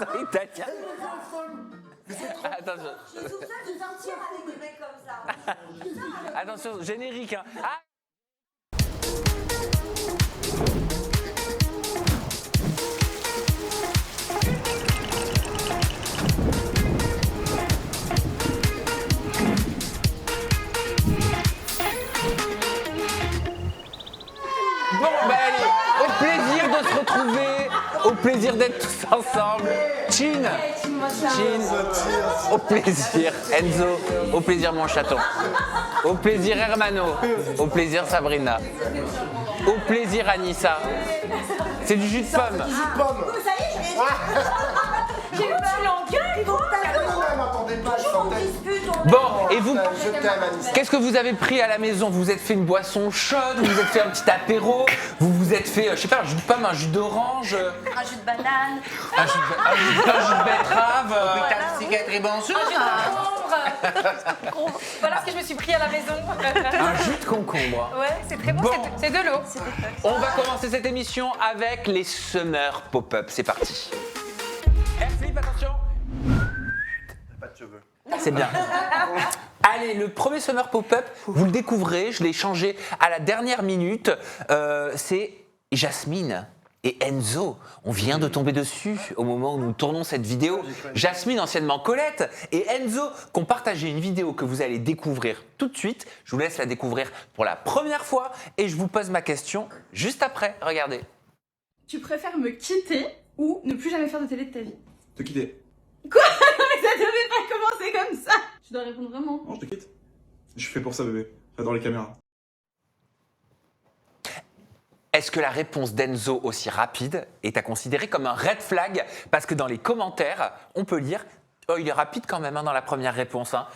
accent italien. Attention. Je suis toute seule de sortir avec des mecs comme ça. Attention, générique. Hein. Ah bon, ben allez, au plaisir de se retrouver, au plaisir d'être tous ensemble. Chin, au plaisir Enzo, au plaisir mon chaton, au plaisir Hermano, au plaisir Sabrina, au plaisir Anissa. C'est du jus de pomme. Ça y est, j'ai eu peur. Tu l'engueules, toi. Toujours on dispute, on Bon, et vous, Je t'aime, Anissa. qu'est-ce que vous avez pris à la maison? Vous vous êtes fait une boisson chaude, vous vous êtes fait un petit apéro, vous vous êtes fait, je sais pas, un jus de pomme, un jus d'orange, un jus de banane. un jus de betterave. Psychiatrie, bonjour. Voilà ce que je me suis pris à la maison. Un jus de concombre. Ouais, c'est très bon, Bon. c'est de l'eau. On va commencer cette émission avec les Summer Pop-Up. C'est parti. Philippe, attention. Pas de cheveux. C'est bien. Allez, le premier Summer Pop-Up, vous le découvrez, je l'ai changé à la dernière minute. C'est Jasmine et Enzo. On vient de tomber dessus au moment où nous tournons cette vidéo. Jasmine, anciennement Colette, et Enzo, qui ont partagé une vidéo que vous allez découvrir tout de suite. Je vous laisse la découvrir pour la première fois et je vous pose ma question juste après. Regardez. Tu préfères me quitter ou ne plus jamais faire de télé de ta vie? Te quitter. Mais ça devait pas commencer comme ça. Tu dois répondre vraiment. Non, je te quitte. Je suis fait pour ça, bébé. J'adore les caméras. Est-ce que la réponse d'Enzo, aussi rapide, est à considérer comme un red flag? Parce que dans les commentaires, on peut lire « Oh, il est rapide quand même hein, dans la première réponse. Hein. »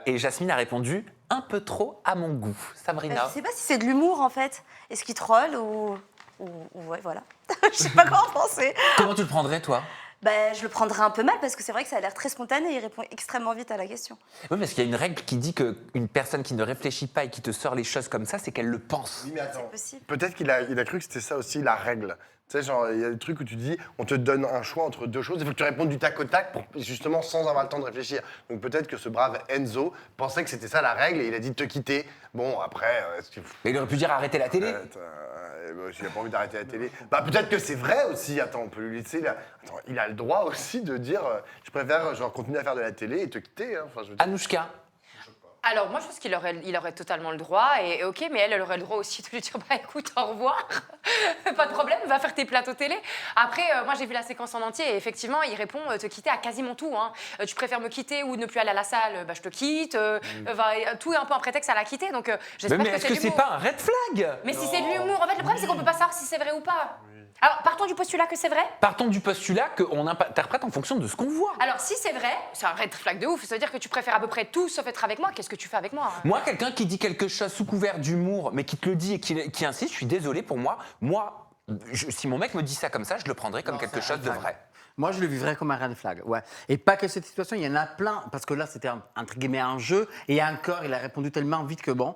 Et Jasmine a répondu « Un peu trop à mon goût. » Sabrina. Je sais pas si c'est de l'humour en fait. Est-ce qu'il troll ou ouais, voilà. Je sais pas quoi en penser. Comment tu le prendrais, toi? Ben, je le prendrais un peu mal parce que c'est vrai que ça a l'air très spontané et il répond extrêmement vite à la question. Oui, parce qu'il y a une règle qui dit qu'une personne qui ne réfléchit pas et qui te sort les choses comme ça, c'est qu'elle le pense. Oui, mais attends. Possible. Peut-être qu'il a cru que c'était ça aussi la règle. Tu sais, genre, il y a des trucs où tu dis, on te donne un choix entre deux choses, il faut que tu répondes du tac au tac, justement sans avoir le temps de réfléchir. Donc peut-être que ce brave Enzo pensait que c'était ça la règle et il a dit te quitter. Bon, après, est-ce qu'il faut. Mais il aurait pu dire arrêter la télé. S'il n'a pas envie d'arrêter la télé. Bah peut-être que c'est vrai aussi. Attends, on peut lui laisser. Attends, il a le droit aussi de dire je préfère genre continuer à faire de la télé et te quitter. Hein. Enfin, je veux dire. Anouchka. Alors moi je pense qu'il aurait totalement le droit et ok, mais elle aurait le droit aussi de lui dire bah écoute au revoir, pas de problème, va faire tes plateaux télé. Après moi j'ai vu la séquence en entier et effectivement il répond te quitter à quasiment tout. Hein. Tu préfères me quitter ou ne plus aller à la salle, bah je te quitte. Tout est un peu un prétexte à la quitter donc j'espère Mais que est-ce c'est que c'est l'humour. pas un red flag? Mais si c'est de l'humour, en fait le problème c'est qu'on peut pas savoir si c'est vrai ou pas. Alors partons du postulat que c'est vrai. Partons du postulat qu'on interprète en fonction de ce qu'on voit. Alors si c'est vrai, c'est un red flag de ouf, ça veut dire que tu préfères à peu près tout sauf être avec moi, qu'est-ce que tu fais avec moi? Moi, quelqu'un qui dit quelque chose sous couvert d'humour, mais qui te le dit et qui insiste, je suis désolé pour moi. Si mon mec me dit ça comme ça, je le prendrais comme quelque chose de vrai. Moi, je le vivrais comme un red flag, ouais. Et pas que cette situation, il y en a plein, parce que là, c'était entre guillemets un jeu, et encore, il a répondu tellement vite que bon,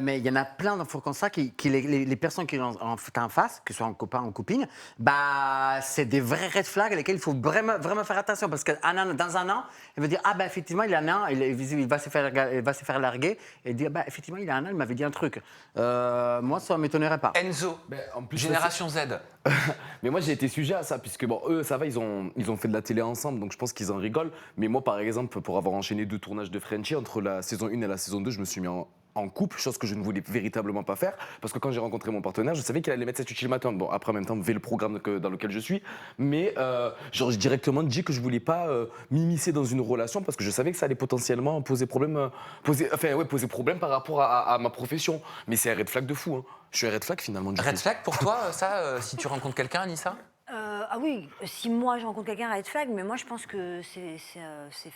mais il y en a plein d'infos comme ça, les personnes qui ont en face, que ce soit en copain ou en copine, bah, c'est des vrais red flags à lesquels il faut vraiment faire attention, parce que dans un an, il va dire, ah bah effectivement, il en a un, il va se faire larguer, et dire, bah effectivement, il a un an, il m'avait dit un truc. Moi, ça ne m'étonnerait pas. Enzo, En plus, Génération Z. Mais moi j'ai été sujet à ça, puisque bon, eux ça va, ils ont fait de la télé ensemble, donc je pense qu'ils en rigolent. Mais moi par exemple, pour avoir enchaîné 2 tournages de Frenchie, entre la saison 1 et la saison 2, je me suis mis en couple, chose que je ne voulais véritablement pas faire, parce que quand j'ai rencontré mon partenaire, je savais qu'il allait mettre cette ultimatum. Bon, après en même temps, vu le programme dans lequel je suis, mais genre, j'ai directement dit que je voulais pas m'immiscer dans une relation, parce que je savais que ça allait potentiellement poser problème par rapport à ma profession. Mais c'est un red flag de fou, hein. Je suis un red flag finalement. Red flag pour toi, ça, si tu rencontres quelqu'un, Anissa? Ah oui, si moi je rencontre quelqu'un red flag, mais moi je pense que c'est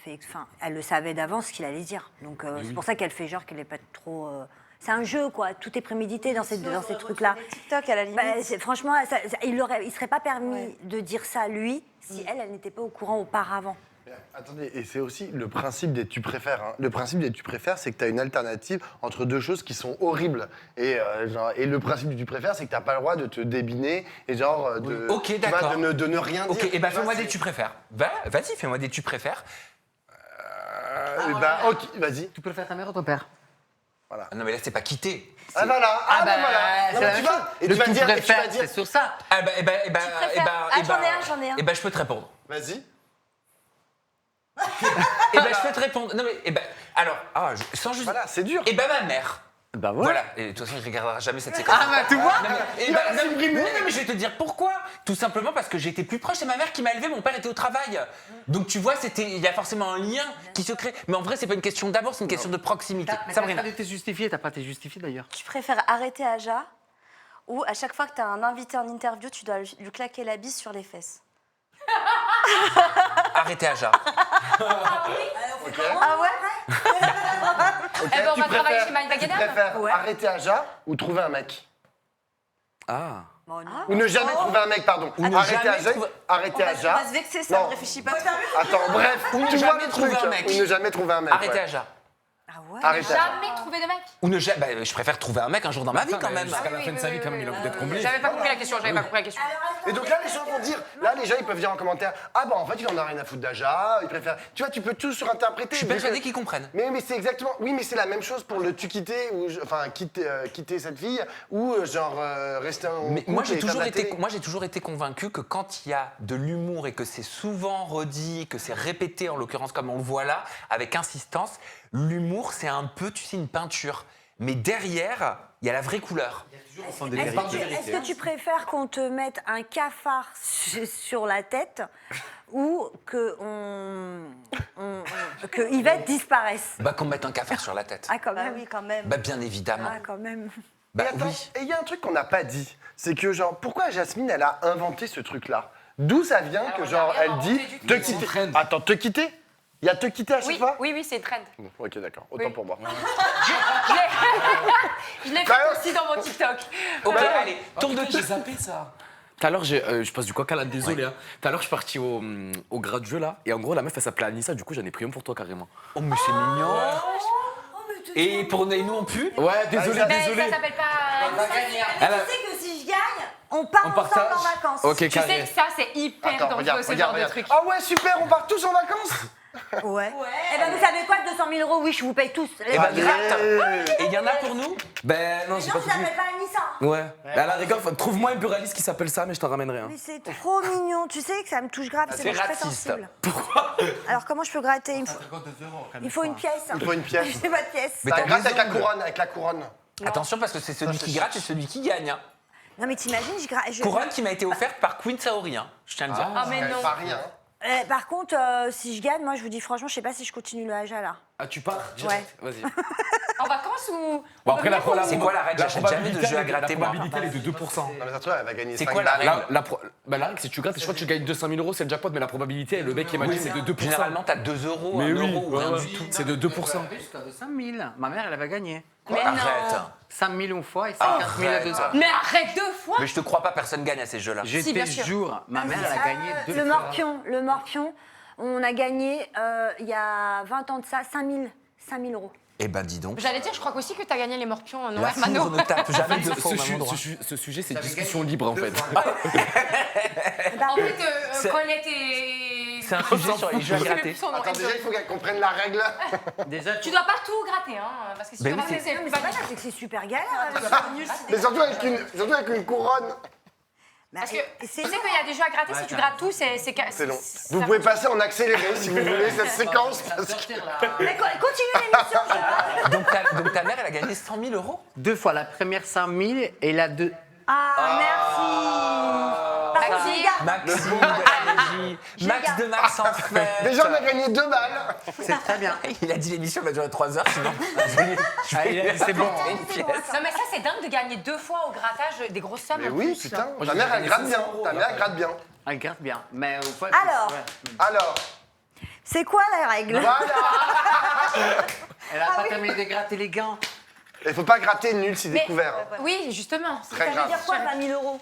fait. Enfin, elle le savait d'avance ce qu'il allait dire. Donc c'est pour ça qu'elle fait genre qu'elle est pas trop. C'est un jeu quoi, tout est prémédité dans ces trucs-là. TikTok à la limite. Franchement, il serait pas permis de dire ça lui si elle n'était pas au courant auparavant. Attendez, et c'est aussi le principe des tu préfères. Hein. Le principe des tu préfères, c'est que tu as une alternative entre deux choses qui sont horribles. Et, et le principe du tu préfères, c'est que tu n'as pas le droit de te débiner et de, Ok, tu vois, d'accord. de ne rien dire. Ok, et bah Tu vois, fais-moi c'est- des tu préfères. Vas-y, fais-moi des tu préfères. Ok, vas-y. Tu préfères ta mère ou ton père? Ah non, mais là, c'est pas quitter. Ah voilà, Ah bah, voilà. c'est Non, la mais même tu vois, chose. et Le tu vas tu dire, et tu vas préfères, dire. c'est sur ça. Ah bah, j'en ai un, j'en ai un. Et bah, je peux te répondre. Vas-y. Et ben, je peux te répondre. Non, mais, alors, sans juste. Voilà, c'est dur. Et ben, ma mère. Bah Voilà. Et de toute façon, il ne regardera jamais cette séquence. Ah bah tu vois. Non, mais, Il va la supprimer. non, mais je vais te dire pourquoi. Tout simplement parce que j'étais plus proche. C'est ma mère qui m'a élevé. Mon père était au travail. Donc, tu vois, il y a forcément un lien qui se crée. Mais en vrai, c'est pas une question d'amour, c'est une question de proximité. Sabrina. T'as été justifié, t'as pas été justifié d'ailleurs. Tu préfères arrêter Aja ou à chaque fois que tu as un invité en interview, tu dois lui claquer la bise sur les fesses? Arrêtez Aja. Ah ouais? Ok, Eh ben, on tu va travailler préfères- chez Mike Tu Wagner. préfères Ouais. arrêter Aja ou trouver un mec? Ah. Bon, non. Ou ne jamais trouver un mec, pardon. Ou ne Arrêter jamais Aja. trouver- Arrêter Aja. se vexer, ça, Non. ne réfléchis pas. Attends, bref. Ou ne tu vois jamais le trouver truc, un mec. Ou ne jamais trouver un mec. Arrêtez ouais. Aja. Ah ouais? Arrêtez Aja. Jamais trouvé de mec. Ou ne jamais. Bah, je préfère trouver un mec un jour dans ma vie quand même. Jusqu'à la fin de sa vie, quand même, il a envie d'être comblé. J'avais pas compris la question, j'avais pas compris la question. Et donc là, les gens vont dire, là, les gens, ils peuvent dire en commentaire, ah bah en fait, il en a rien à foutre d'Aja, il préfère. Tu vois, tu peux tout surinterpréter. Je suis Donc, persuadé qu'ils comprennent. Mais c'est exactement, oui, mais c'est la même chose pour le tu quitter ou enfin quitter cette fille ou rester en Mais couple moi, et j'ai faire de toujours la été, télé. moi, j'ai toujours été convaincu que quand il y a de l'humour et que c'est souvent redit, que c'est répété, en l'occurrence comme on le voit là, avec insistance, l'humour, c'est un peu, tu sais, une peinture. Mais derrière, il y a la vraie couleur. Est-ce que tu préfères qu'on te mette un cafard sur la tête ou que Yvette disparaisse? Bah, qu'on me mette un cafard sur la tête. Ah, quand Bah même. oui, quand même. Bah, bien évidemment. Ah, quand même. Bah, Et attends, oui. et il y a un truc qu'on n'a pas dit, c'est que genre, pourquoi Jasmine, elle a inventé ce truc-là? D'où ça vient que on a genre, rien elle dit inventé du te tout. quitter? C'est une trend. Attends, te quitter? Il y a te quitter à chaque Oui, fois? oui, c'est une trend. Ok, d'accord, autant pour moi. Je l'ai Bah, fait aussi dans mon TikTok. Ok, allez, tour de J'ai zappé ça. Tout à l'heure, je passe du coq à l'âne, désolé. Hein. Tout à l'heure, je suis parti au gradueux là, et en gros, la meuf, elle s'appelait Anissa, du coup, j'en ai pris un pour toi carrément. Oh, mais c'est mignon. Et pour nous, on pue. Ouais, désolé, ça- Mais désolé. ça s'appelle pas. Elle a- Tu sais que si je gagne, on part On ensemble partage. en vacances. Ok, Tu sais carré. que ça, c'est hyper Attends, dangereux, regarde, ce regarde, genre de regarde. truc. Ah ouais, super, on part tous en vacances? Ouais. Eh ben, vous savez quoi, 200 000 €, oui, je vous paye tous. Et bah, Allez. gratte. Et il y en a pour nous. Ben non, j'ai Non, pas ça tout vu. s'appelle pas Anissa. Ouais. Mais à la rigueur, trouve-moi un buraliste qui s'appelle ça, mais je t'en ramènerai un. Mais c'est trop mignon. Tu sais que ça me touche grave. c'est moi, je suis très raciste. sensible. Pourquoi? Alors, comment je peux gratter? Il faut une pièce. Il faut une pièce. J'ai pas de pièce. Mais Ça t'as gratte des avec la ongles. couronne, avec la couronne. Attention, parce que c'est celui qui gratte et celui qui gagne. Hein. Non, mais t'imagines, Couronne qui m'a été offerte par Queen Saori, hein, je tiens à le dire. Ah, mais non. Pas rien. Par contre, si je gagne, moi, je vous dis franchement, je sais pas si je continue le Aja là. Ah, tu pars direct. Vas-y. En vacances ou. Bon, après, C'est quoi la règle? J'achète jamais de jeux à gratter, moi. La probabilité, elle est de 2%. Non, mais ça se trouve, elle va gagner C'est 5 quoi la balles. règle? La règle, c'est que tu grattes, et je crois que tu gagnes 200 000 €, c'est le jackpot, mais la probabilité, le mec qui m'a dit, c'est de 2%. Généralement, t'as 2 euros, Mais 1 oui, euro ou rien du tout. c'est de 2%. Jusqu'à 5 000. Ma mère, elle avait gagné. Mais non. Arrête. 5 000 une fois et 50 000 à deux fois. Mais arrête 2 fois. Mais je te crois pas, personne gagne à ces jeux-là. Je Si, te bien sûr. jure, ma mère, elle a gagné 2 Le fois. morpion, on a gagné il y a 20 ans de ça, 5 000 €. Eh ben, dis donc. J'allais dire, je crois aussi que t'as gagné les morpions en La Noël Mano. foudre ne tape jamais deux fois au Ce, même endroit. ce sujet, c'est discussion libre, en fait. En fait, C'est- Colette et. C'est un sujet sur les jeux à Je sais même gratter. plus son nom. Attends, déjà, il faut qu'elle comprenne la règle. Déjà, Tu dois pas tout gratter, hein, parce que si Ben tu oui, grattes, c'est- Non, mais c'est pas ça, c'est que c'est super galère. Mais surtout avec une couronne. Parce que tu sais c'est qu'il y a des jeux à gratter, si tu grattes tout, c'est. C'est long. Vous pouvez passer en accéléré si vous voulez cette séquence. Parce que... Mais continue l'émission, je sais pas. Donc ta mère, elle a gagné 100 000 €. 2 fois. La première 100 000 et la deux. Ah, merci. Par contre, Maxime. les gars, Maxime de la régie. Max de Max en fait. Déjà, on a gagné 2 balles. C'est très bien. Il a dit l'émission va durer 3 heures, sinon C'est bon. une pièce. Non, mais ça, c'est dingue de gagner 2 fois au grattage des grosses sommes. Mais en oui, plus. putain. Ta mère, elle gratte bien. Ta mère, elle gratte bien. Elle gratte bien. Mais au fait, Alors. ouais. Alors, c'est quoi la règle? voilà. Elle a pas terminé de gratter les gants. Il faut pas gratter nul si Mais- découvert. Oui, justement. Très Ça veut grave. dire quoi, 20 000 €?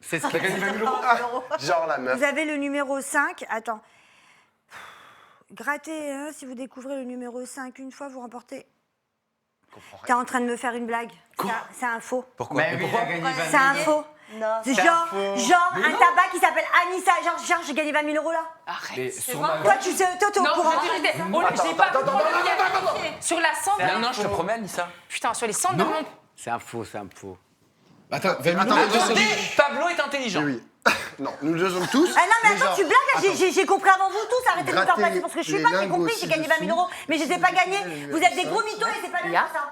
C'est ce T'as gagné 20 000 €. Genre la meuf. Vous avez le numéro 5. Attends. Grattez, hein, si vous découvrez le numéro 5 une fois, vous remportez. T'es en train de me faire une blague. C'est un faux. Pourquoi Mais oui, il a gagné 20 C'est un faux. Non, C'est c'est genre un tabac qui s'appelle Anissa. Genre, j'ai gagné 20 000 € là. Mais Arrête. sur vrai. ma- Toi, tu sais, toi, t'es au Non, courant. je n'ai pas sur la cendre. Non, je te promets, Anissa. Putain, sur les cendres de mon. C'est un faux, c'est un faux. Attends, 20 minutes. Attendez, Pablo est intelligent. Oui. Non, nous le sommes tous. Ah non, mais Déjà, attends, tu blagues là, j'ai compris avant vous tous, arrêtez de me faire gratter passer parce que je suis les pas, j'ai lingots compris, j'ai gagné 20 000 €, mais je les ai pas gagnés. Vous êtes des gros mythos et c'est pas bien ça.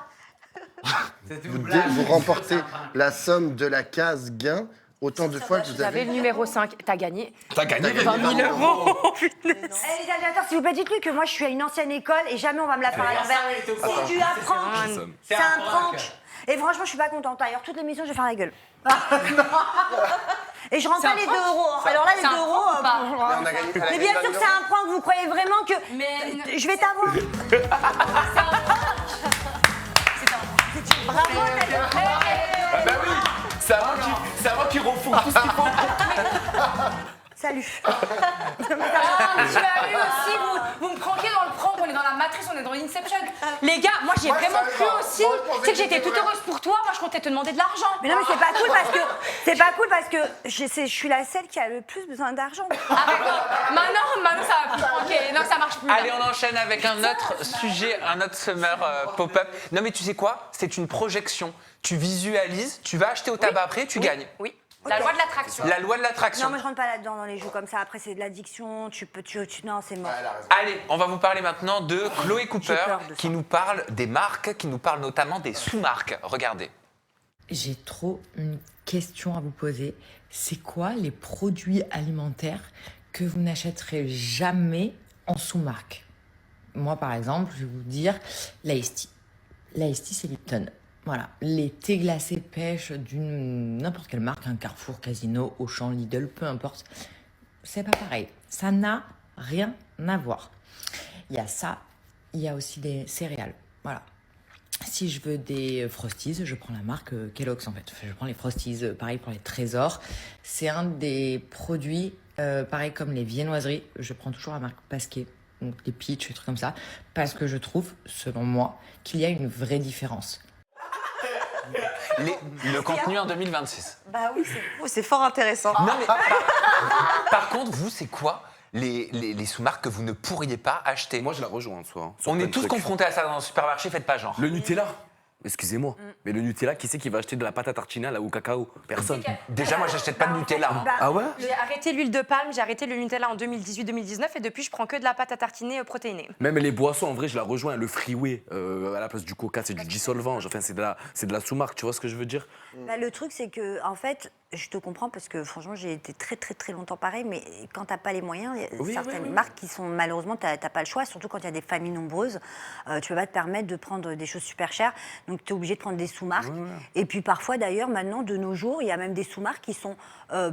vous remportez la somme de la case gain autant de fois que vous Vous avez avez. le numéro 5. T'as gagné. T'as gagné 20 000 €. Eh, les aviateurs, s'il vous plaît, dites-lui que moi je suis à une ancienne école et jamais on va me la faire à l'envers. C'est du un prank. C'est un prank. Et franchement, je suis pas contente. D'ailleurs, toute l'émission, je vais faire la gueule. Et je rentre pas les 2 €. Alors là, les 2 C'est un prank ou pas €. On a gagné. elle a Mais gagné bien 20 sûr 000 que c'est un prank, vous croyez vraiment que Mais je vais t'avoir. Bravo, Ah bah oui, c'est avant qu'ils refont tout ce qu'il faut. Salut. tu as eu aussi, vous me pranquez dans le prank, on est dans la matrice, on est dans Inception. Les gars, moi j'y ai Moi, vraiment ça cru va. aussi. Moi, je pensais Tu sais que que j'étais c'était toute vrai. heureuse pour toi, moi je comptais te demander de l'argent. Mais non, mais c'est pas cool parce que je suis la seule qui a le plus besoin d'argent. Arrête. Maintenant ça va plus pranker. Non, ça marche plus. là. Allez, on enchaîne avec un autre sujet, un autre summer pop-up. Non, mais tu sais quoi? C'est une projection. Tu visualises, tu vas acheter au tabac après, tu gagnes. Oui, la loi de l'attraction. La loi de l'attraction. Non, moi je rentre pas là-dedans dans les jeux comme ça. Après, c'est de l'addiction. Non, c'est mort. Elle a raison. Allez, on va vous parler maintenant de Chloé Cooper peur de ça. qui nous parle des marques, qui nous parle notamment des sous-marques. Regardez. J'ai trop une question à vous poser. C'est quoi les produits alimentaires que vous n'achèterez jamais en sous-marque? Moi, par exemple, je vais vous dire l'Ice Tea. L'Ice Tea, c'est Lipton. Voilà. Les thés glacés pêche d'une n'importe quelle marque, un Carrefour, Casino, Auchan, Lidl, peu importe. C'est pas pareil. Ça n'a rien à voir. Il y a ça, il y a aussi des céréales. Voilà. Si je veux des Frosties, je prends la marque Kellogg's en fait. Enfin, je prends les Frosties, pareil pour les Trésors. C'est un des produits, pareil comme les viennoiseries. Je prends toujours la marque Pasquier, donc les Peach, des trucs comme ça, parce que je trouve, selon moi, qu'il y a une vraie différence. Le contenu en 2026. Bah oui, c'est fort intéressant. Non, mais par contre, vous, c'est quoi les sous-marques que vous ne pourriez pas acheter? Moi, je la rejoins en soi. Sur On plein est de tous trucs. confrontés à ça dans le supermarché, faites pas genre. Le Nutella. Excusez-moi, mais le Nutella, qui c'est qui va acheter de la pâte à tartiner là au cacao? Personne. Déjà, moi, j'achète pas de Nutella. hein. Ah ouais? J'ai arrêté l'huile de palme, j'ai arrêté le Nutella en 2018-2019 et depuis je prends que de la pâte à tartiner protéinée. Même les boissons, en vrai, je la rejoins. Le Freeway, à la place du Coca, c'est du dissolvant. Enfin, c'est de la sous-marque, tu vois ce que je veux dire? Bah, le truc, c'est que, en fait, je te comprends parce que franchement, j'ai été très très très longtemps pareil, mais quand t'as pas les moyens, il y a Oui, certaines oui, oui. marques qui sont malheureusement, t'as pas le choix, surtout quand il y a des familles nombreuses, tu peux pas te permettre de prendre des choses super chères, donc tu es obligé de prendre des sous-marques. Et puis parfois, d'ailleurs, maintenant, de nos jours, il y a même des sous-marques qui sont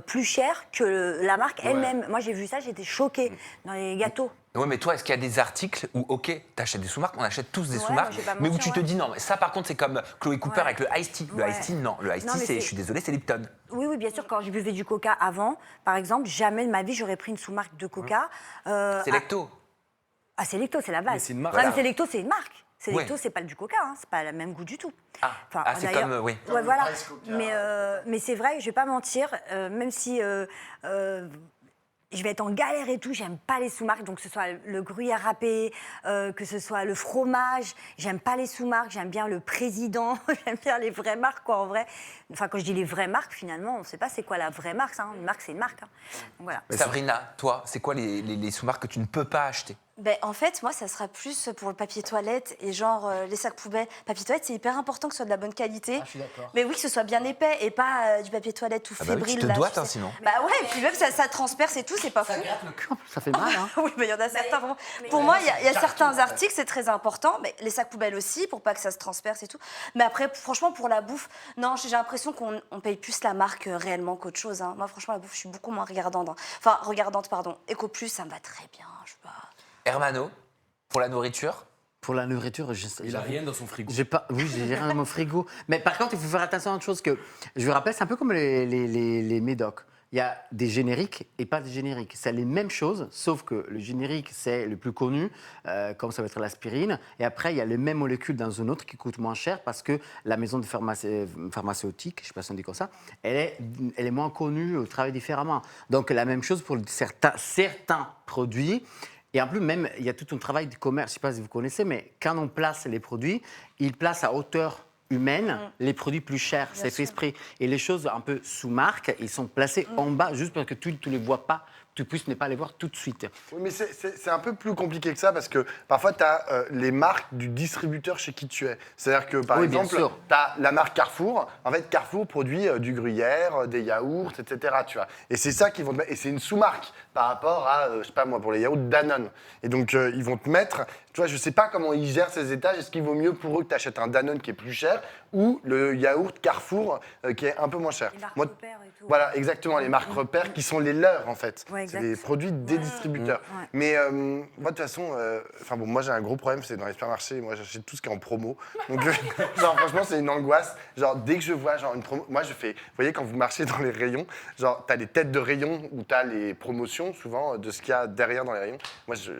plus chères que la marque elle-même. Moi, j'ai vu ça, j'étais choquée dans les gâteaux. Ouais, mais toi, est-ce qu'il y a des articles où, ok, t'achètes des sous-marques, on achète tous des Ouais, sous-marques, moi, je vais pas mais où mentir, tu te ouais. dis non, mais ça par contre, c'est comme Chloé Cooper Ouais. avec le Ice Tea. Le Ouais. Ice Tea, non. Le Ice Non, Tea, mais c'est, c'est- je suis désolé, c'est Lipton. Oui, oui, bien sûr, quand je buvais du Coca avant, par exemple, jamais de ma vie, j'aurais pris une sous-marque de Coca. C'est Lecto. Ah, c'est Lecto, c'est la base. Mais c'est une marque. Ouais, mais Voilà. c'est Lecto, c'est une marque. C'est Ouais. Lecto, c'est pas du Coca, hein, c'est pas le même goût du tout. Ah, c'est d'ailleurs- comme, oui. Ouais, voilà. Ice Coca. Mais c'est vrai, je vais pas mentir, même si je vais être en galère et tout, j'aime pas les sous-marques, donc que ce soit le gruyère râpé, que ce soit le fromage, j'aime pas les sous-marques, j'aime bien le président, j'aime bien les vraies marques, quoi, en vrai. Enfin, quand je dis les vraies marques, finalement, on sait pas c'est quoi la vraie marque, hein. Une marque, c'est une marque. Hein. Donc voilà. Sabrina, toi, c'est quoi les sous-marques que tu ne peux pas acheter? Ben, en fait, moi, ça sera plus pour le papier toilette et genre les sacs poubelles. Papier toilette, c'est hyper important que ce soit de la bonne qualité. Je suis d'accord. Mais oui, que ce soit bien épais et pas du papier toilette tout Ah bah oui, fébrile. tu te là, doites, sais. hein, sinon. Bah ouais, et puis même ça transperce et tout, c'est pas fou. Le cul, en plus, ça fait mal, hein. Oui, mais il y en a certains vraiment. Pour moi, il y a certains articles, c'est très important. Mais les sacs poubelles aussi, pour pas que ça se transperce et tout. Mais après, franchement, pour la bouffe, non, j'ai l'impression qu'on paye plus la marque réellement qu'autre chose. Hein. Moi, franchement, la bouffe, je suis beaucoup moins regardante. Hein. Enfin, regardante, pardon. Eco Plus, ça me va très bien. Je sais pas. Hermano, pour la nourriture? Pour la nourriture, Il a rien dans son frigo. J'ai pas, oui, j'ai rien dans mon frigo. Mais par contre, il faut faire attention à une chose que je vous rappelle, c'est un peu comme les médocs. il y a des génériques et pas des génériques. C'est les mêmes choses, sauf que le générique, c'est le plus connu, comme ça va être l'aspirine. Et après, il y a les mêmes molécules dans une autre qui coûte moins cher parce que la maison de pharmaceutique, je ne sais pas si on dit comme ça, elle est moins connue, travaille différemment. Donc la même chose pour certains produits. Et en plus, même, il y a tout un travail de commerce, je ne sais pas si vous connaissez, mais quand on place les produits, ils placent à hauteur humaine les produits plus chers, c'est fait esprit. Et les choses un peu sous-marque, ils sont placés en bas juste parce que tu ne les vois pas, tu puisses ne pas les voir tout de suite. Oui, mais c'est un peu plus compliqué que ça parce que parfois, tu as les marques du distributeur chez qui tu es. C'est-à-dire que, par exemple, tu as la marque Carrefour. En fait, Carrefour produit du gruyère, des yaourts, etc. Tu vois. Et c'est ça qu'ils vont te mettre. Et c'est une sous-marque par rapport à, je sais pas moi, pour les yaourts, Danone. Et donc, ils vont te mettre... Tu vois, je sais pas comment ils gèrent ces étages. Est-ce qu'il vaut mieux pour eux que tu achètes un Danone qui est plus cher ou le yaourt Carrefour qui est un peu moins cher? Les marques repères et tout. Voilà, exactement, les marques repères qui sont les leurs, en fait. Ouais, c'est exact. des produits des distributeurs. Ouais. Mais moi, de toute façon, moi, j'ai un gros problème, c'est dans les supermarchés, moi, j'achète tout ce qui est en promo. Donc, genre, franchement, c'est une angoisse. Genre, dès que je vois genre, une promo, moi, je fais... Vous voyez, quand vous marchez dans les rayons, genre, t'as les têtes de rayons où t'as les promotions, souvent, de ce qu'il y a derrière dans les rayons. Moi, je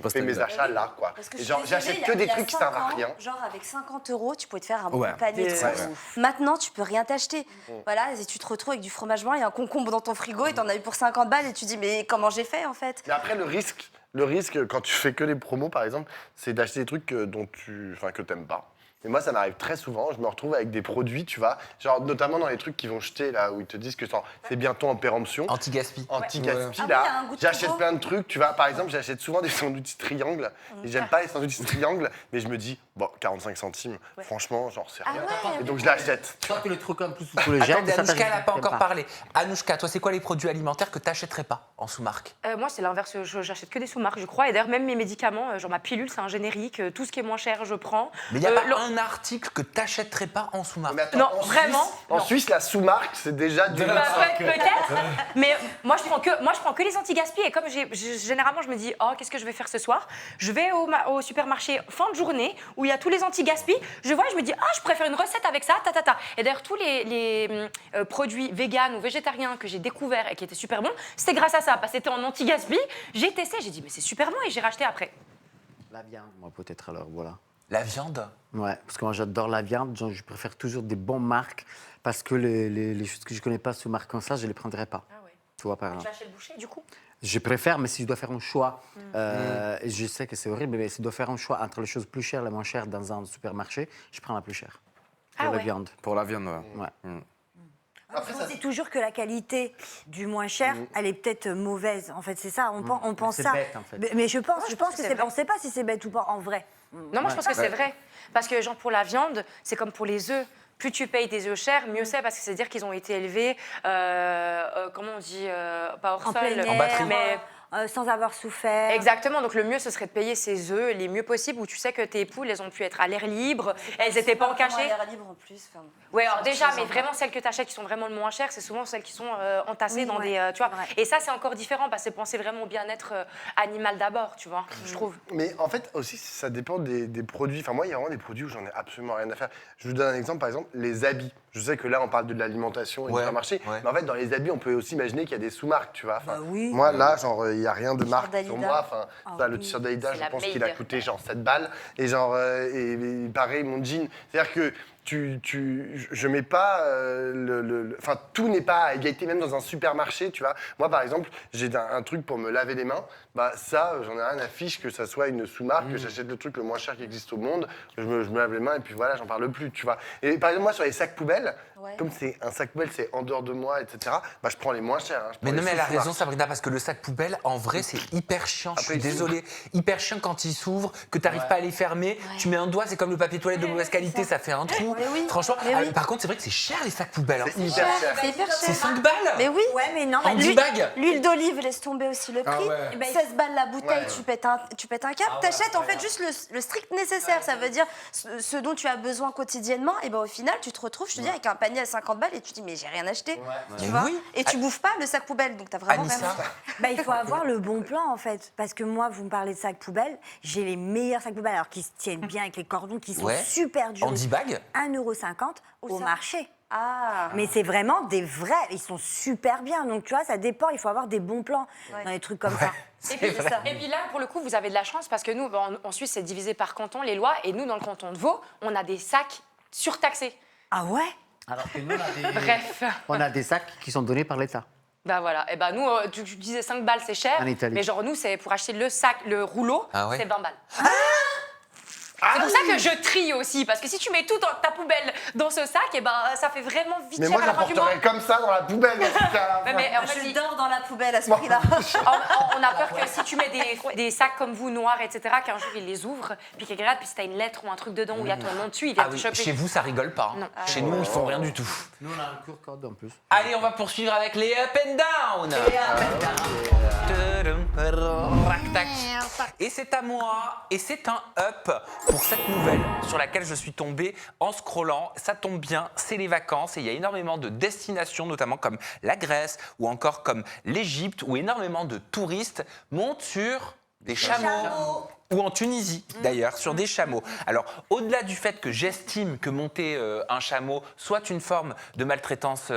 fais mes achats là, quoi. Parce que Et je genre, suis désolée, j'achète que des trucs qui servent à rien. Genre avec 50 €, tu pouvais te faire un bon Ouais. panier de Ouais. courses. Maintenant, tu peux rien t'acheter. Voilà, et tu te retrouves avec du fromage blanc et un concombre dans ton frigo et t'en as eu pour 50 balles et tu dis mais comment j'ai fait en fait? Mais après, le risque, quand tu fais que les promos, par exemple, c'est d'acheter des trucs que t'aimes pas. Et moi, ça m'arrive très souvent. Je me retrouve avec des produits, tu vois, genre notamment dans les trucs qu'ils vont jeter là, où ils te disent que c'est bientôt en péremption. Anti-gaspi. Anti-gaspi, Ah oui, là, il y a un goût de j'achète trop. plein de trucs, tu vois. Par exemple, j'achète souvent des sandwichs triangles. Et j'aime pas les sandwichs triangles, mais je me dis, bon, 45 centimes, franchement, genre, c'est rien. Et donc, je l'achète. Toi, tu les trucs en plus, tu les jettes. Attendez, ça Anouchka, elle n'a t'arrive pas même encore parlé. Anouchka, toi, c'est quoi les produits alimentaires que tu n'achèterais pas en sous-marque? Moi, c'est l'inverse. J'achète que des sous-marques, je crois. Et d'ailleurs, même mes médicaments, genre ma pilule, c'est un générique. Tout ce qui est moins cher, je prends. Mais il n'y a pas un article que tu n'achèterais pas en sous-marque. Mais attends, Non, en vraiment, Suisse, en Suisse, la sous-marque, c'est déjà du. Peut-être, mais moi je prends que les anti-gaspi et comme généralement je me dis oh qu'est-ce que je vais faire ce soir, je vais au supermarché fin de journée où il y a tous les anti-gaspi, je vois et je me dis ah je préfère une recette avec ça et d'ailleurs tous les produits véganes ou végétariens que j'ai découverts et qui étaient super bons, c'était grâce à ça parce que c'était en anti-gaspi, j'ai testé, j'ai dit mais c'est super bon et j'ai racheté après. La viande, moi peut-être alors, voilà. La viande? Ouais, parce que moi j'adore la viande, genre, je préfère toujours des bonnes marques parce que les choses que je connais pas sous marque comme ça, je les prendrai pas. Ah ouais. Tu vois, par Tu exemple. vas chez le boucher du coup? Je préfère, mais si je dois faire un choix, et je sais que c'est horrible, mais si je dois faire un choix entre les choses plus chères et les moins chères dans un supermarché, je prends la plus chère. Pour Ah la ouais. viande. Pour la viande, ouais. Ouais. Après, ça, C'est toujours que la qualité du moins cher, elle est peut-être mauvaise. En fait, c'est ça. On pense c'est ça. bête, en fait. Mais je pense je que pense que c'est vrai. on ne sait pas si c'est bête ou pas en vrai. Non, moi je pense que c'est vrai. Parce que, genre, pour la viande, c'est comme pour les œufs. Plus tu payes des œufs chers, mieux c'est parce que c'est-à-dire qu'ils ont été élevés, comment on dit, pas hors En plein sol, air, batterie. mais sans avoir souffert. exactement. Donc le mieux, ce serait de payer ces œufs les mieux possibles où tu sais que tes poules, elles ont pu être à l'air libre, elles n'étaient pas Vraiment à encachées. l'air libre en plus. Enfin, Ouais, alors c'est déjà, autre mais chose, vraiment celles que tu achètes qui sont vraiment le moins chères, c'est souvent celles qui sont entassées Oui, dans ouais, des, tu vois. c'est vrai. Et ça, c'est encore différent parce que c'est penser vraiment au bien-être animal d'abord, tu vois, je trouve. Mais en fait, aussi, ça dépend des produits. Enfin, moi, il y a vraiment des produits où j'en ai absolument rien à faire. Je vous donne un exemple, par exemple, les habits. Je sais que là, on parle de l'alimentation et Ouais, du supermarché. ouais. Mais en fait, dans les habits, on peut aussi imaginer qu'il y a des sous-marques, tu vois. Enfin, Bah oui. Moi, là, genre, il n'y a rien de t-shirt marque sur d'Alida. moi. Enfin, Ah ça, le oui. t-shirt d'Aïda, C'est je la pense qu'il a meilleure. coûté genre 7 balles. Et genre, et pareil, mon jean. C'est-à-dire que je mets pas enfin, tout n'est pas à égalité, même dans un supermarché, tu vois. Moi, par exemple, j'ai un truc pour me laver les mains. Bah, ça, j'en ai rien à fiche que ça soit une sous-marque, que j'achète le truc le moins cher qui existe au monde. Je me lave les mains et puis voilà, j'en parle plus, tu vois. Et par exemple, moi, sur les sacs poubelles, Ouais. comme c'est un sac poubelle, c'est en dehors de moi, etc., bah, je prends les moins chers. Hein. Je prends Mais non, les mais elle a sous-marques. raison, Sabrina, parce que le sac poubelle, en vrai, c'est hyper chiant. Je Après, suis il s'ouvre. désolé. Hyper chiant quand il s'ouvre, que tu n'arrives pas à les fermer. Tu mets un doigt, c'est comme le papier toilette de mauvaise qualité, ça fait un trou. Mais oui. Franchement, Mais oui. par contre, c'est vrai que c'est cher les sacs poubelles. hein. C'est hyper cher. C'est hyper cher. C'est 5 balles. Mais oui. Ouais, mais non. En 10 bags. L'huile d'olive, laisse tomber aussi le prix. ouais. Eh ben, 16 balles la bouteille, Ouais. tu pètes un câble. T'achètes en fait juste le strict nécessaire. Ça veut dire ce dont tu as besoin quotidiennement. Et ben au final, tu te retrouves, je te dis, avec un panier à 50 balles et tu dis, mais j'ai rien acheté. Tu Mais vois oui. Et tu bouffes pas le sac poubelle. Donc t'as vraiment Anissa, rien. Bah, il faut avoir le bon plan en fait. Parce que moi, vous me parlez de sacs poubelles, j'ai les meilleurs sacs poubelles, alors qui se tiennent bien avec les cordons qui sont Ouais. super durs. en 10 bags. 1,50 € au ça marché. Ah. Mais c'est vraiment des vrais, ils sont super bien. Donc tu vois, ça dépend, il faut avoir des bons plans dans des trucs comme ça. Et puis là, pour le coup, vous avez de la chance parce que nous, en Suisse, c'est divisé par canton, les lois. Et nous, dans le canton de Vaud, on a des sacs surtaxés. Ah ouais? Alors que nous, Bref. on a des sacs qui sont donnés par l'État. Bah voilà. Et bah nous, tu disais 5 balles, c'est cher. En Italie. Mais genre, nous, c'est pour acheter le sac, le rouleau, Ah ouais. c'est 20 balles. C'est pour ça que je trie aussi, parce que si tu mets tout dans ta poubelle dans ce sac, et ben ça fait vraiment vite Mais cher moi, à la fin du mois. j'apporterais comme ça dans la poubelle. dans ce cas-là. Ouais, mais en fait, Je dors dans la poubelle à ce prix-là. on a peur que si tu mets des sacs comme vous, noirs, etc., qu'un jour ils les ouvrent, puis qu'ils regardent, puis si t'as une lettre ou un truc dedans où il y a ton nom dessus, ils viennent Ah te oui, choper. chez vous, ça rigole pas. hein. Non. Chez nous, ils font rien du tout. Nous, on a un QR code en plus. Allez, on va poursuivre avec les up and down. Rac-tac. Et c'est à moi, et c'est un up pour cette nouvelle sur laquelle je suis tombé en scrollant. Ça tombe bien, c'est les vacances et il y a énormément de destinations, notamment comme la Grèce ou encore comme l'Égypte, où énormément de touristes montent sur des chameaux. Ou en Tunisie, d'ailleurs, sur des chameaux. Alors, au-delà du fait que j'estime que monter un chameau soit une forme de maltraitance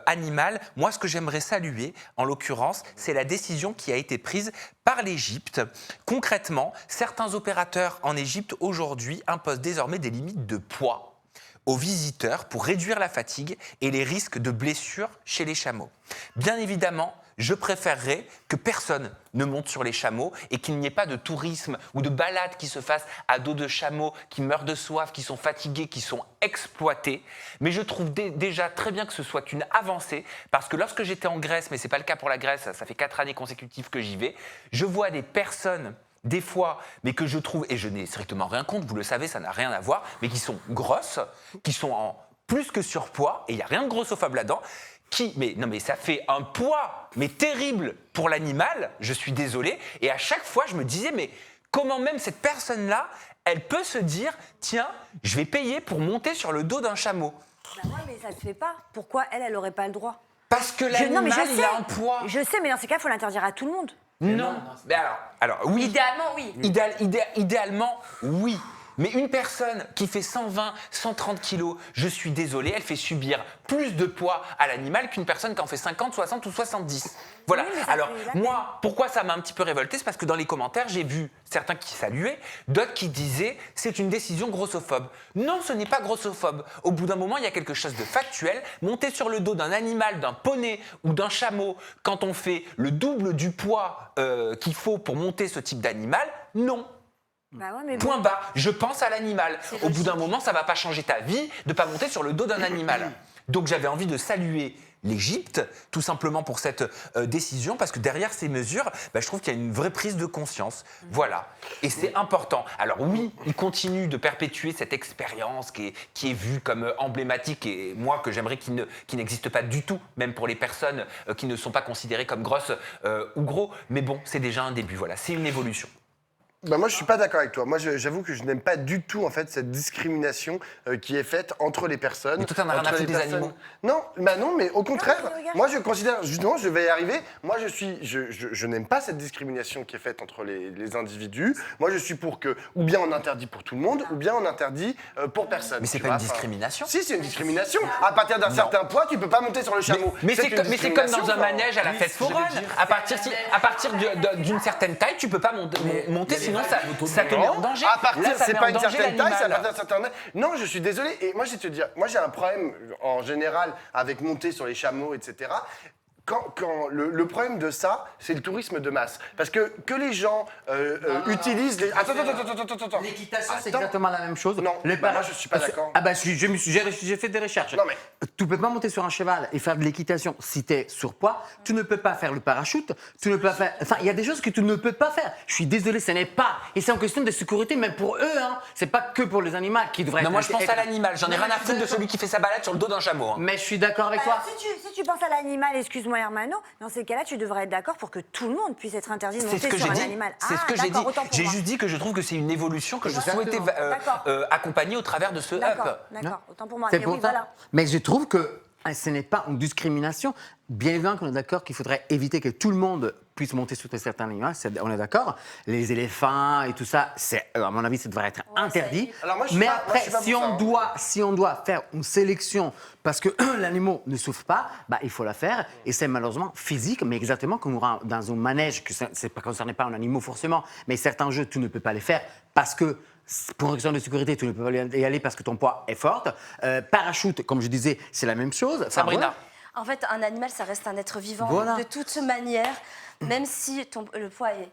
animale, moi, ce que j'aimerais saluer, en l'occurrence, c'est la décision qui a été prise par l'Égypte. Concrètement, certains opérateurs en Égypte, aujourd'hui, imposent désormais des limites de poids aux visiteurs pour réduire la fatigue et les risques de blessures chez les chameaux. Bien évidemment, je préférerais que personne ne monte sur les chameaux et qu'il n'y ait pas de tourisme ou de balade qui se fasse à dos de chameaux qui meurent de soif, qui sont fatigués, qui sont exploités. Mais je trouve déjà très bien que ce soit une avancée parce que lorsque j'étais en Grèce, mais ce n'est pas le cas pour la Grèce, ça fait 4 années consécutives que j'y vais, je vois des personnes des fois, mais que je trouve, et je n'ai strictement rien contre, vous le savez, ça n'a rien à voir, mais qui sont grosses, qui sont en plus que surpoids, et il n'y a rien de grossophobe là-dedans, mais ça fait un poids, mais terrible pour l'animal, je suis désolé, et à chaque fois, je me disais, mais comment même cette personne-là, elle peut se dire, tiens, je vais payer pour monter sur le dos d'un chameau. Bah ouais, mais ça se fait pas. Pourquoi elle n'aurait pas le droit? Parce que Non, mais l'animal, je il sais. a un poids. Je sais, mais dans ces cas, il faut l'interdire à tout le monde. Non. Mais alors oui. Idéalement, oui. Idéalement, oui. Mais une personne qui fait 120, 130 kilos, je suis désolé, elle fait subir plus de poids à l'animal qu'une personne qui en fait 50, 60 ou 70. Voilà. Oui, mais ça Alors, fait la peine. moi, pourquoi ça m'a un petit peu révolté? C'est parce que dans les commentaires, j'ai vu certains qui saluaient, d'autres qui disaient c'est une décision grossophobe. Non, ce n'est pas grossophobe. Au bout d'un moment, il y a quelque chose de factuel. Monter sur le dos d'un animal, d'un poney ou d'un chameau, quand on fait le double du poids qu'il faut pour monter ce type d'animal, non. Bah ouais, mais bon. Point barre. Je pense à l'animal. Au bout d'un moment, ça va pas changer ta vie de pas monter sur le dos d'un animal. Donc j'avais envie de saluer l'Égypte, tout simplement pour cette décision, parce que derrière ces mesures, je trouve qu'il y a une vraie prise de conscience. Voilà. Et c'est important. Alors oui, il continue de perpétuer cette expérience qui est vue comme emblématique et moi que j'aimerais qu'il n'existe pas du tout, même pour les personnes qui ne sont pas considérées comme grosses ou gros. Mais bon, c'est déjà un début. Voilà, c'est une évolution. Bah moi, je suis pas d'accord avec toi. Moi, j'avoue que je n'aime pas du tout en fait cette discrimination qui est faite entre les personnes. Mais toi, t'en as rien à entre foutre les des personnes. animaux. Non, non, mais au contraire, mais regarde. moi, je considère justement, je vais y arriver. Moi, je n'aime pas cette discrimination qui est faite entre les individus. Moi, je suis pour que, ou bien on interdit pour tout le monde, ou bien on interdit pour personne. Mais c'est tu pas vois, une enfin, discrimination. Si, c'est une discrimination. À partir d'un certain poids, tu peux pas monter sur le chameau. Mais c'est comme dans un discrimination, manège à la fête foraine. À partir d'une certaine taille, tu peux pas monter, sinon ça te met en danger. À partir, Là, ça c'est met pas en une danger certaine taille, c'est à l'animal. partir d'un certain âge. Non, je suis désolé. Et moi, je vais te dire, moi, j'ai un problème en général avec monter sur les chameaux, etc. Quand le problème de ça, c'est le tourisme de masse. Parce que les gens utilisent les... Attends. L'équitation, c'est Attends. exactement la même chose. Non, moi, je suis pas d'accord. Ah bah, j'ai fait des recherches. Non, mais- Tu peux pas monter sur un cheval et faire de l'équitation si tu es surpoids. Tu ne peux pas faire le parachute. Tu ne peux pas faire... Enfin, il y a des choses que tu ne peux pas faire. Je suis désolé, ce n'est pas... Et c'est en question de sécurité, même pour eux. Hein. C'est pas que pour les animaux qui devraient... Non, moi je pense être- à l'animal. J'en ai Non, rien mais à je suis foutre de d'accord. celui qui fait sa balade sur le dos d'un chameau. hein. Mais je suis d'accord avec toi. Alors, si tu penses à l'animal, excuse-moi Hermano, dans ces cas-là, tu devrais être d'accord pour que tout le monde puisse être interdit de C'est monter ce que sur j'ai un dit. animal. C'est ce que j'ai dit. d'accord, autant pour J'ai moi. juste dit que je trouve que c'est une évolution que je Exactement. souhaitais D'accord. accompagner au travers de ce up. D'accord, autant pour moi. C'est Mais pour oui, ça. voilà. Mais je trouve que ce n'est pas une discrimination. bien évidemment qu'on est d'accord qu'il faudrait éviter que tout le monde puisse monter sur certains animaux, on est d'accord. Les éléphants et tout ça, à mon avis, ça devrait être interdit. Alors moi, je suis Mais pas- moi, après, je suis pas si pour on ça, hein. si on doit faire une sélection parce que l'animal ne souffre pas, bah, il faut la faire. Et c'est malheureusement physique, mais exactement comme on aura dans un manège, que c'est pas concerné pas un animal forcément, mais certains jeux, tu ne peux pas les faire parce que pour une raison de sécurité, tu ne peux pas y aller parce que ton poids est fort. Parachute, comme je disais, c'est la même chose. Enfin, Sabrina. voilà. En fait, un animal, ça reste un être vivant. Voilà. De toute manière, même si le poids est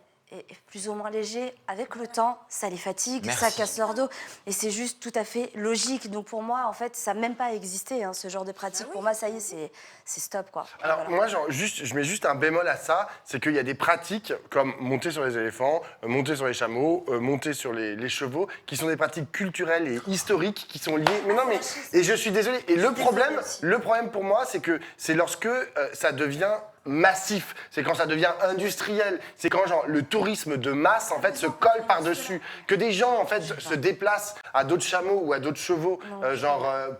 plus ou moins léger, avec le temps, ça les fatigue, Merci. ça casse leur dos. Et c'est juste tout à fait logique. Donc pour moi, en fait, ça n'a même pas existé, hein, ce genre de pratique. Pour moi, ça y est, c'est stop, quoi. Alors Voilà. moi, je mets juste un bémol à ça, c'est qu'il y a des pratiques comme monter sur les éléphants, monter sur les chameaux, monter sur les chevaux, qui sont des pratiques culturelles et historiques qui sont liées. Mais non, mais et je suis désolé. Et le problème pour moi, c'est que c'est lorsque ça devient massif, c'est quand ça devient industriel, c'est quand genre le tourisme de masse en fait se colle par-dessus, que des gens en fait se déplacent à d'autres chameaux ou à d'autres chevaux,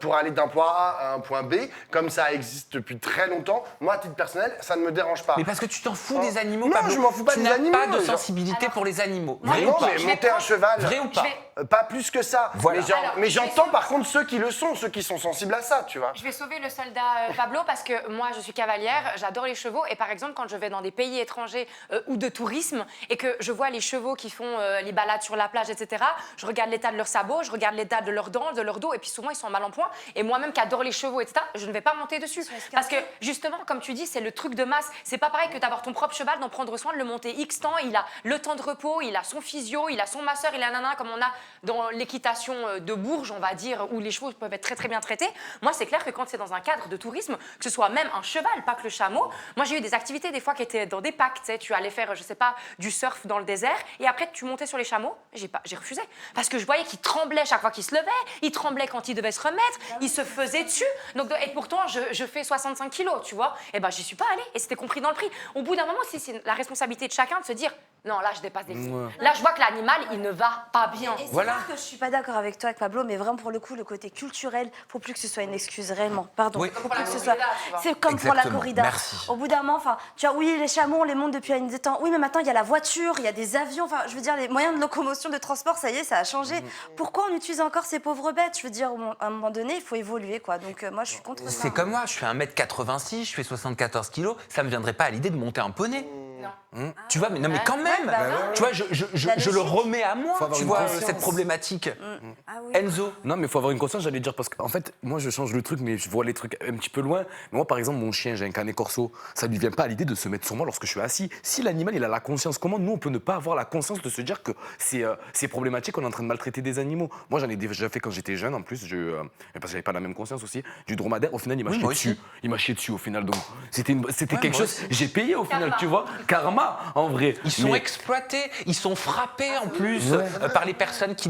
pour aller d'un point A à un point B, comme ça existe depuis très longtemps. Moi, à titre personnel, ça ne me dérange pas. Mais parce que tu t'en fous des animaux, Non, Pablo. je m'en fous pas tu des n'as animaux, pas de genre. sensibilité pour les animaux. Mais Vrai non, ou pas mais monter un cheval, Vrai ou pas pas plus que ça. Voilà. Mais j'entends par contre ceux qui le sont, ceux qui sont sensibles à ça, tu vois. Je vais sauver le soldat Pablo parce que moi je suis cavalière, j'adore les chevaux et par exemple quand je vais dans des pays étrangers ou de tourisme et que je vois les chevaux qui font les balades sur la plage, etc., je regarde l'état de leurs sabots, je regarde l'état de leurs dents, de leur dos et puis souvent ils sont mal en point et moi-même qui adore les chevaux, etc., je ne vais pas monter dessus parce que justement comme tu dis c'est le truc de masse, c'est pas pareil que d'avoir ton propre cheval, d'en prendre soin, de le monter X temps, il a le temps de repos, il a son physio, il a son masseur, il a nanana comme on a dans l'équitation de Bourges, on va dire, où les chevaux peuvent être très très bien traités. Moi, c'est clair que quand c'est dans un cadre de tourisme, que ce soit même un cheval, pas que le chameau, moi j'ai eu des activités des fois qui étaient dans des packs, tu sais, tu allais faire, je sais pas, du surf dans le désert, et après tu montais sur les chameaux, j'ai refusé. Parce que je voyais qu'ils tremblaient chaque fois qu'ils se levaient, ils tremblaient quand ils devaient se remettre, ils se faisaient dessus. Donc, et pourtant, je fais 65 kilos, tu vois, et ben j'y suis pas allée, et c'était compris dans le prix. Au bout d'un moment, c'est la responsabilité de chacun de se dire, non, là je dépasse des limites. Là, je vois que l'animal, il ne va pas bien. Et c'est Voilà. vrai que je suis pas d'accord avec toi, avec Pablo, mais vraiment pour le coup, le côté culturel, faut plus que ce soit une excuse réellement. Pardon. Oui. Faut Pour la plus que ce corrida, soit. tu vois. C'est comme pour la Exactement. corrida. Merci. Au bout d'un moment, enfin, tu vois, oui, les chameaux, on les monte depuis des temps. Oui, mais maintenant il y a la voiture, il y a des avions. Enfin, je veux dire, les moyens de locomotion, de transport, ça y est, ça a changé. Pourquoi on utilise encore ces pauvres bêtes? Je veux dire, à un moment donné, il faut évoluer, quoi. Donc moi, je suis contre ça. C'est comme moi, je fais 1m86, je fais 74 kilos, ça me viendrait pas à l'idée de monter un poney. Non. Tu vois, mais non, mais quand même, bah ouais. tu vois, je le remets à Faut moi, avoir tu une vois, conscience. cette problématique. Ah oui. Enzo, Non, mais il faut avoir une conscience, j'allais dire, parce qu'en fait, moi, je change le truc, mais je vois les trucs un petit peu loin. Mais moi, par exemple, mon chien, j'ai un canet corso, ça lui vient pas à l'idée de se mettre sur moi lorsque je suis assis. Si l'animal, il a la conscience, comment nous, on peut ne pas avoir la conscience de se dire que c'est problématique, qu'on est en train de maltraiter des animaux? Moi, j'en ai déjà fait quand j'étais jeune, en plus, parce que j'avais pas la même conscience aussi, du dromadaire. Au final, il m'a Oui, chié moi dessus. aussi. Il m'a chié dessus, au final. Donc, c'était quelque moi chose. aussi. J'ai payé, au final, Karma. tu vois. Karma, en vrai. ils sont Mais- exploités, ils sont frappés en plus par les personnes qui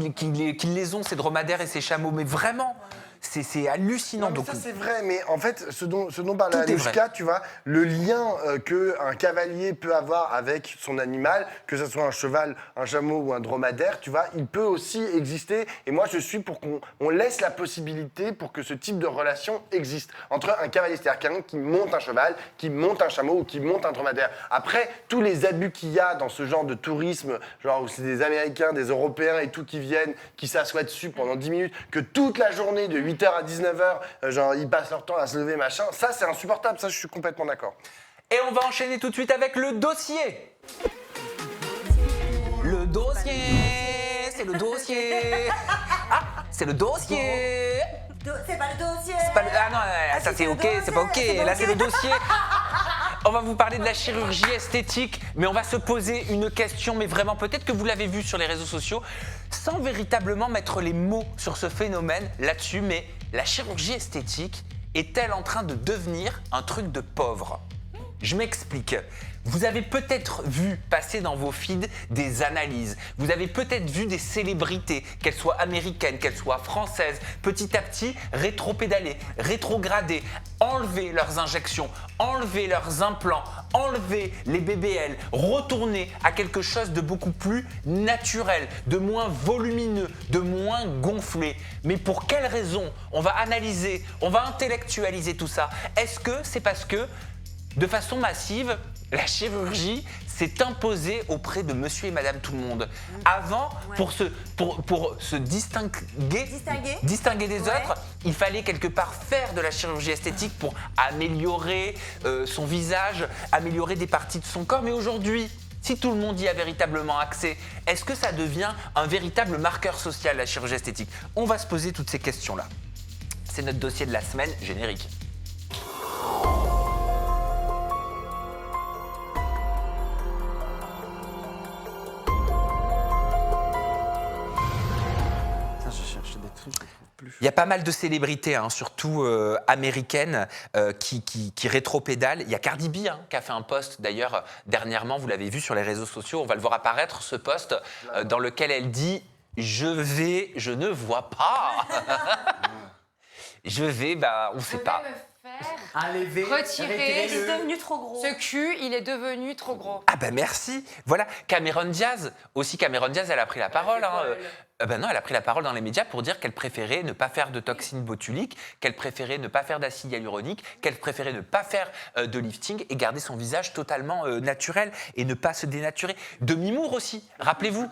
les ont, ces dromadaires et ces chameaux. Mais vraiment, c'est hallucinant. Non, mais Donc, ça c'est vrai, mais en fait, ce dont parlait Tout est Anouchka, tu vois, le lien qu'un cavalier peut avoir avec son animal, que ce soit un cheval, un chameau ou un dromadaire, tu vois, il peut aussi exister. Et moi, je suis pour qu'on laisse la possibilité pour que ce type de relation existe entre un cavalier, c'est-à-dire quelqu'un qui monte un cheval, qui monte un chameau ou qui monte un dromadaire. Après, tous les abus qu'il y a dans ce genre de tourisme, genre où c'est des Américains, des Européens et tout qui viennent, qui s'assoient dessus pendant 10 minutes, que toute la journée de 8h à 19h, genre ils passent leur temps à se lever, machin, ça c'est insupportable, ça je suis complètement d'accord. et on va enchaîner tout de suite avec le dossier. Le dossier, c'est le dossier. Ah, c'est le dossier. C'est pas le dossier. Ah non, ça si, c'est c'est ok, le c'est pas ok. dossier, c'est Là ok. c'est le dossier. On va vous parler de la chirurgie esthétique, mais on va se poser une question, mais vraiment peut-être que vous l'avez vu sur les réseaux sociaux, sans véritablement mettre les mots sur ce phénomène là-dessus, mais la chirurgie esthétique est-elle en train de devenir un truc de pauvre? Je m'explique. Vous avez peut-être vu passer dans vos feeds des analyses. Vous avez peut-être vu des célébrités, qu'elles soient américaines, qu'elles soient françaises, petit à petit rétro-pédaler, rétrograder, enlever leurs injections, enlever leurs implants, enlever les BBL, retourner à quelque chose de beaucoup plus naturel, de moins volumineux, de moins gonflé. Mais pour quelles raisons? On va analyser, on va intellectualiser tout ça. Est-ce que c'est parce que De façon massive, la chirurgie s'est imposée auprès de monsieur et madame tout le monde. Avant, pour se distinguer des autres, il fallait quelque part faire de la chirurgie esthétique pour améliorer son visage, améliorer des parties de son corps. Mais aujourd'hui, si tout le monde y a véritablement accès, est-ce que ça devient un véritable marqueur social, la chirurgie esthétique? On va se poser toutes ces questions-là. C'est notre dossier de la semaine, générique. Je cherche des trucs, je trouve plus. Il y a pas mal de célébrités, hein, surtout américaines, qui rétropédalent. Il y a Cardi B qui a fait un post, d'ailleurs, dernièrement, vous l'avez vu sur les réseaux sociaux, on va le voir apparaître, ce post, dans lequel elle dit « Je ne vois pas ». Je vais, on ne sait pas. Enlever, Retirer. Il est devenu trop gros. Ce cul, il est devenu trop gros. Ah ben merci. Voilà, Cameron Diaz, aussi Cameron Diaz, elle a pris la parole. Non, elle a pris la parole dans les médias pour dire qu'elle préférait ne pas faire de toxines botuliques, qu'elle préférait ne pas faire d'acide hyaluronique, qu'elle préférait ne pas faire de lifting et garder son visage totalement naturel et ne pas se dénaturer. Demi Moore aussi, rappelez-vous.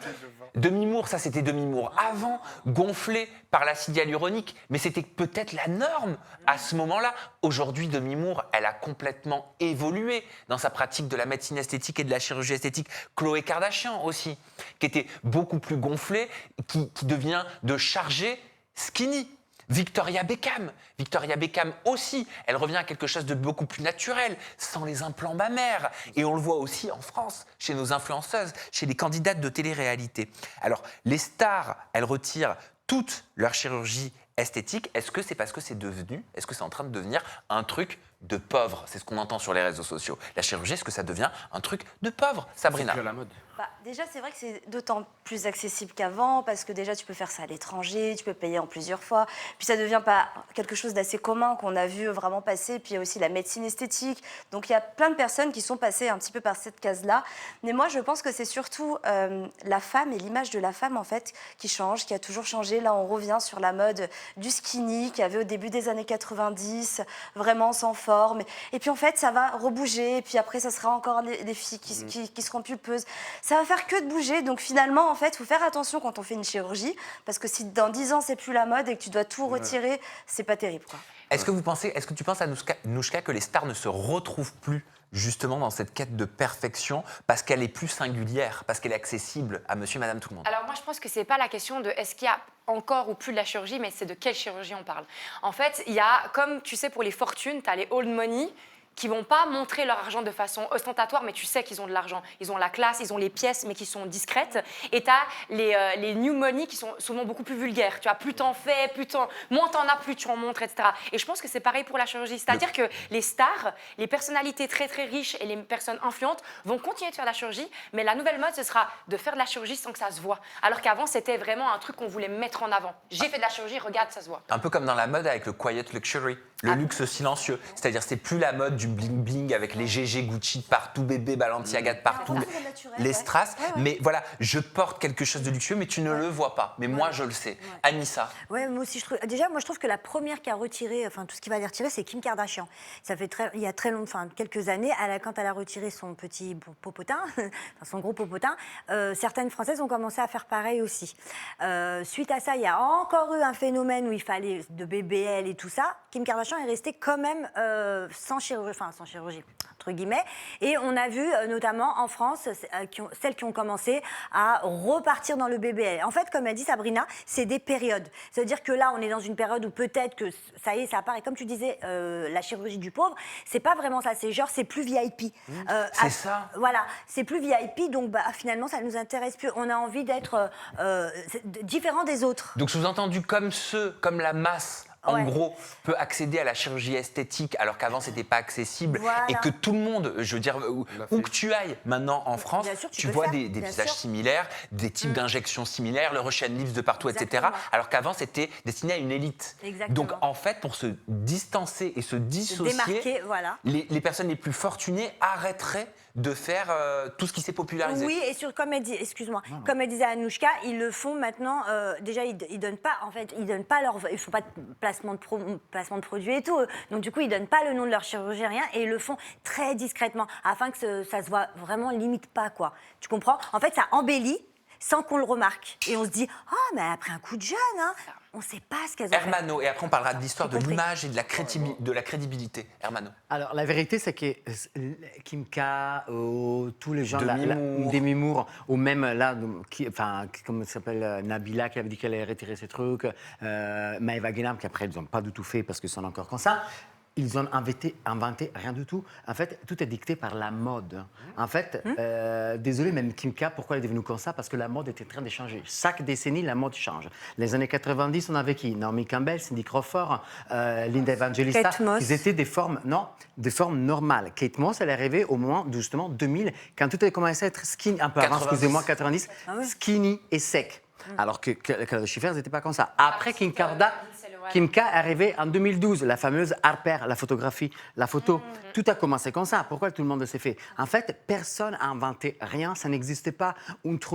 Demi Moore, ça c'était Demi Moore avant, gonflé par l'acide hyaluronique, mais c'était peut-être la norme à ce moment-là. Aujourd'hui, Demi Moore, elle a complètement évolué dans sa pratique de la médecine esthétique et de la chirurgie esthétique. Khloé Kardashian aussi, qui était beaucoup plus gonflée, qui devient de chargée skinny. Victoria Beckham aussi, elle revient à quelque chose de beaucoup plus naturel, sans les implants mammaires. Et on le voit aussi en France, chez nos influenceuses, chez les candidates de télé-réalité. Alors, les stars, elles retirent toute leur chirurgie esthétique. Est-ce que c'est parce que est-ce que c'est en train de devenir un truc de pauvre? C'est ce qu'on entend sur les réseaux sociaux. La chirurgie, est-ce que ça devient un truc de pauvre, Sabrina? C'est plus à la mode. Déjà, c'est vrai que c'est d'autant plus accessible qu'avant, parce que déjà, tu peux faire ça à l'étranger, tu peux payer en plusieurs fois. Puis ça devient pas quelque chose d'assez commun qu'on a vu vraiment passer. Puis il y a aussi la médecine esthétique. Donc il y a plein de personnes qui sont passées un petit peu par cette case-là. Mais moi, je pense que c'est surtout la femme et l'image de la femme, en fait, qui change, qui a toujours changé. Là, on revient sur la mode du skinny qu'il y avait au début des années 90, vraiment sans forme. Et puis en fait, ça va rebouger. Et puis après, ça sera encore des filles qui seront pulpeuses. Ça va faire que de bouger. Donc finalement, en fait, il faut faire attention quand on fait une chirurgie, parce que si dans 10 ans, c'est plus la mode et que tu dois tout retirer, c'est pas terrible, quoi. Est-ce que tu penses à Nouchka que les stars ne se retrouvent plus justement dans cette quête de perfection parce qu'elle est plus singulière, parce qu'elle est accessible à monsieur et madame tout le monde? Alors moi, je pense que c'est pas la question de est-ce qu'il y a encore ou plus de la chirurgie, mais c'est de quelle chirurgie on parle. En fait, il y a, comme tu sais, pour les fortunes, tu as les old money qui vont pas montrer leur argent de façon ostentatoire, mais tu sais qu'ils ont de l'argent. Ils ont la classe, ils ont les pièces, mais qui sont discrètes. Et tu as les new money qui sont souvent beaucoup plus vulgaires. Tu vois, plus t'en fais, moins t'en as, plus tu en montres, etc. Et je pense que c'est pareil pour la chirurgie. C'est-à-dire que les stars, les personnalités très très riches et les personnes influentes vont continuer de faire de la chirurgie, mais la nouvelle mode, ce sera de faire de la chirurgie sans que ça se voit. Alors qu'avant, c'était vraiment un truc qu'on voulait mettre en avant. J'ai fait de la chirurgie, regarde, ça se voit. Un peu comme dans la mode avec le quiet luxury, le luxe silencieux. C'est-à-dire c'est plus la mode du bling-bling avec les GG Gucci de partout, bébé Balenciaga de partout, les strass. Mais voilà, je porte quelque chose de luxueux, mais tu ne le vois pas. Mais moi, je le sais. Anissa. Ouais, moi aussi, moi, je trouve que la première qui a retiré, enfin, tout ce qui va les retirer, c'est Kim Kardashian. Ça fait il y a très longtemps, quelques années, quand elle a retiré son petit popotin, son gros popotin, certaines Françaises ont commencé à faire pareil aussi. Suite à ça, il y a encore eu un phénomène où il fallait de BBL et tout ça. Kim Kardashian est restée quand même sans chirurgie, entre guillemets. Et on a vu, notamment en France, celles qui ont commencé à repartir dans le BBL. En fait, comme a dit Sabrina, c'est des périodes. C'est-à-dire que là, on est dans une période où peut-être que ça y est, ça apparaît. Comme tu disais, la chirurgie du pauvre, c'est pas vraiment ça. C'est genre, c'est plus VIP. C'est ça. Voilà, c'est plus VIP. Donc, finalement, ça nous intéresse plus. On a envie d'être différent des autres. Donc, sous-entendu, comme la masse, en gros, peut accéder à la chirurgie esthétique alors qu'avant, c'était pas accessible. Voilà. Et que tout le monde, je veux dire, où que tu ailles maintenant en France, Bien sûr, tu peux vois le des faire, bien visages sûr. similaires, des types d'injections similaires, le Russian lips de partout, etc. Exactement. Alors qu'avant, c'était destiné à une élite. Exactement. Donc, en fait, pour se distancer et se dissocier, démarquer, voilà. les personnes les plus fortunées arrêteraient de faire tout ce qui s'est popularisé. Oui, et comme elle dit, comme elle disait Anouchka, ils le font maintenant. Déjà, ils donnent pas, ils font pas de placement de produits et tout. Donc du coup, ils donnent pas le nom de leur chirurgien, rien, et ils le font très discrètement, afin que ça se voit vraiment limite pas, quoi. Tu comprends? En fait, ça embellit sans qu'on le remarque, et on se dit, mais après un coup de jeûne, hein, on sait pas ce qu'elles ont fait. Hermano, et après on parlera de l'histoire de J'ai compris. l'image et de la crédibilité. Hermano. Alors, la vérité, c'est que Kim K, tous les gens, Demi-Moore. Demi Moore, ou même là, comment ça s'appelle, Nabila qui avait dit qu'elle allait retirer ses trucs, Maëva Guénam, qui après, ils n'ont pas du tout fait parce qu'ils sont encore comme ça. Ils ont inventé rien du tout. En fait, tout est dicté par la mode. En fait, désolé, même Kim K, pourquoi elle est devenue comme ça? Parce que la mode était en train de changer. Chaque décennie, la mode change. Les années 90, on avait qui? Naomi Campbell, Cindy Crawford, Linda Evangelista. Kate Moss. Ils étaient des formes normales. Kate Moss, elle est arrivée au moment, justement, 2000, quand tout a commencé à être skinny, un peu avant, 90. excusez-moi, 90, skinny et sec. Alors que les Schiffer n'étaient pas comme ça. Après, Kim K est arrivée en 2012, la fameuse Harper, la photographie, la photo. Tout a commencé comme ça. Pourquoi tout le monde s'est fait? En fait, personne n'a inventé rien. Ça n'existait pas,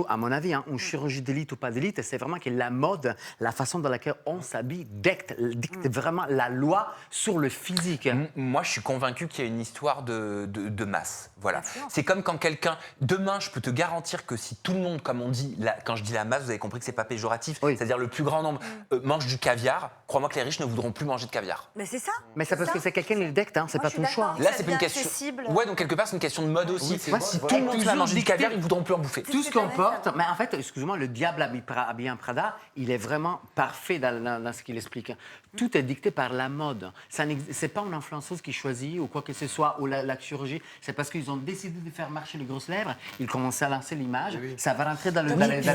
à mon avis, une chirurgie d'élite ou pas d'élite. C'est vraiment que la mode, la façon dans laquelle on s'habille, dicte vraiment la loi sur le physique. Moi, je suis convaincu qu'il y a une histoire de masse. Voilà. C'est comme quand quelqu'un... Demain, je peux te garantir que si tout le monde, comme on dit, quand je dis la masse, vous avez compris que c'est pas péjoratif, Oui. c'est-à-dire le plus grand nombre, mange du caviar, crois-moi que les riches ne voudront plus manger de caviar. Mais c'est ça. Mais c'est parce que c'est quelqu'un qui le dicte, c'est Moi, pas je suis ton choix. d'accord. Là, Ça c'est pas une devient question... accessible. Ouais, donc quelque part, c'est une question de mode aussi. c'est vrai. Si tout Ouais. le monde se met à manger du caviar, ils ne voudront plus en bouffer. Tout ce qu'on porte, mais en fait, excusez-moi, le diable habillé en Prada, il est vraiment parfait dans ce qu'il explique. Tout est dicté par la mode. C'est pas une influenceuse qui choisit ou quoi que ce soit, ou la chirurgie. C'est parce qu'ils ont décidé de faire marcher les grosses lèvres, ils commencent à lancer l'image, ça va rentrer dans la tête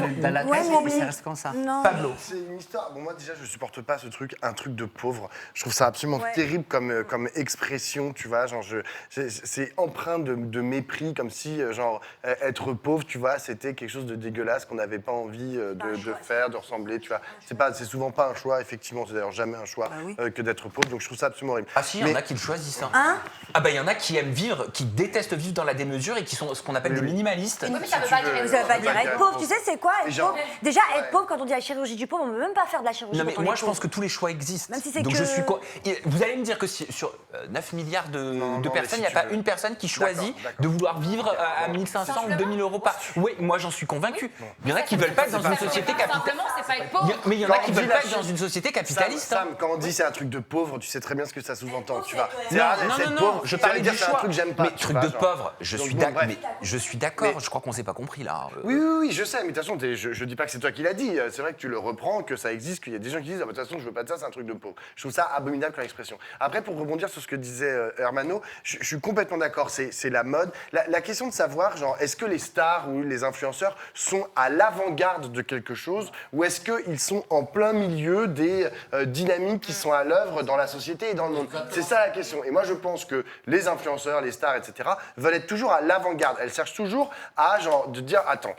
Ouais, et mais ça reste comme ça. Non. Pablo. C'est une histoire. Bon, moi, déjà, je supporte pas ce truc, un truc de pauvre. Je trouve ça absolument terrible comme expression, tu vois. Genre, c'est empreint de mépris, comme si, être pauvre, tu vois, c'était quelque chose de dégueulasse qu'on n'avait pas envie de faire, de ressembler, tu vois. C'est souvent pas un choix, effectivement. C'est d'ailleurs jamais un choix que d'être pauvre. Donc, je trouve ça absolument horrible. Ah si, il y en Mais- a qui le choisissent. Hein. Ah bah il y en a qui aiment vivre, qui détestent vivre dans la démesure et qui sont ce qu'on appelle des minimalistes. Oui, mais ça veut tu pas veux. dire Ça veut pas dire Ouais, être pauvre. Tu sais, c'est quoi Et être genre- pauvre? Déjà, être pauvre, quand on dit la chirurgie du pauvre, on ne peut même pas faire de la chirurgie. Non mais quand on moi est je pauvre. pense que tous les choix existent. Même si c'est Donc que- je suis vous allez me dire que sur 9 milliards de non, mais personnes, si il n'y a tu pas veux. une personne qui choisit D'accord. de vouloir vivre à 1500 ou 2000 euros par... Oui, moi j'en suis convaincu. Il y en a qui veulent pas être dans une société capitaliste. Simplement, c'est pas être pauvre. Mais il y en a Quand qui on veulent dit pas la être dans une société capitaliste. Sam, quand on dit c'est un truc de pauvre, tu sais très bien ce que ça sous-entend, tu vois. Non, non, je parlais du c'est un choix. truc que j'aime pas. Mais tu truc vois, de genre. pauvre, je Donc suis bon, d'accord. bref. Mais je suis d'accord. Mais- Je crois qu'on s'est pas compris là. Oui, je sais, mais de toute façon, je dis pas que c'est toi qui l'as dit. C'est vrai que tu le reprends, que ça existe, qu'il y a des gens qui disent, ah, bah, de toute façon, je veux pas de ça, c'est un truc de pauvre. Je trouve ça abominable comme expression. Après, pour rebondir sur ce que disait Hermano, je suis complètement d'accord, c'est la mode. La question de savoir, genre, est-ce que les stars ou les influenceurs sont à l'avant-garde de quelque chose, ou est-ce qu'ils sont en plein milieu des dynamiques qui sont à l'œuvre dans la société et dans le monde? C'est ça la question. Et moi, je pense que les influenceurs, les stars, etc., veulent être toujours à l'avant-garde. Elles cherchent toujours à, genre, de dire, attends,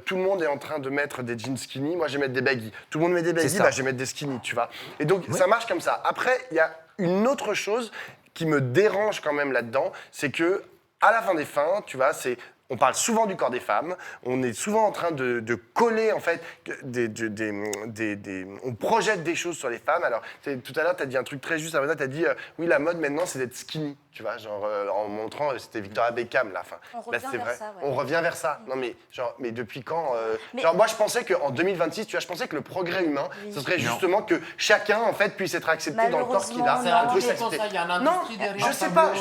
tout le monde est en train de mettre des jeans skinny, moi, je vais mettre des baggy. Tout le monde met des baggy, ça. bah, je vais mettre des skinny, tu vois. Et donc, ça marche comme ça. Après, il y a une autre chose qui me dérange quand même là-dedans, c'est que, à la fin des fins, tu vois, on parle souvent du corps des femmes, on est souvent en train de coller, en fait, on projette des choses sur les femmes. Alors, tout à l'heure, tu as dit un truc très juste, tu as dit, oui, la mode maintenant, c'est d'être skinny, tu vois, genre, en montrant, c'était Victoria Beckham, là. Enfin, On là, revient c'est vers vrai. ça, ouais. On revient vers ça. Non, mais, genre, mais depuis quand Mais- Genre, moi, je pensais qu'en 2026, tu vois, je pensais que le progrès humain, ce serait justement que chacun, en fait, puisse être accepté dans le corps qu'il a. Malheureusement, et puisse non. accepter. Il y a une Non, industrie derrière, je sais pas,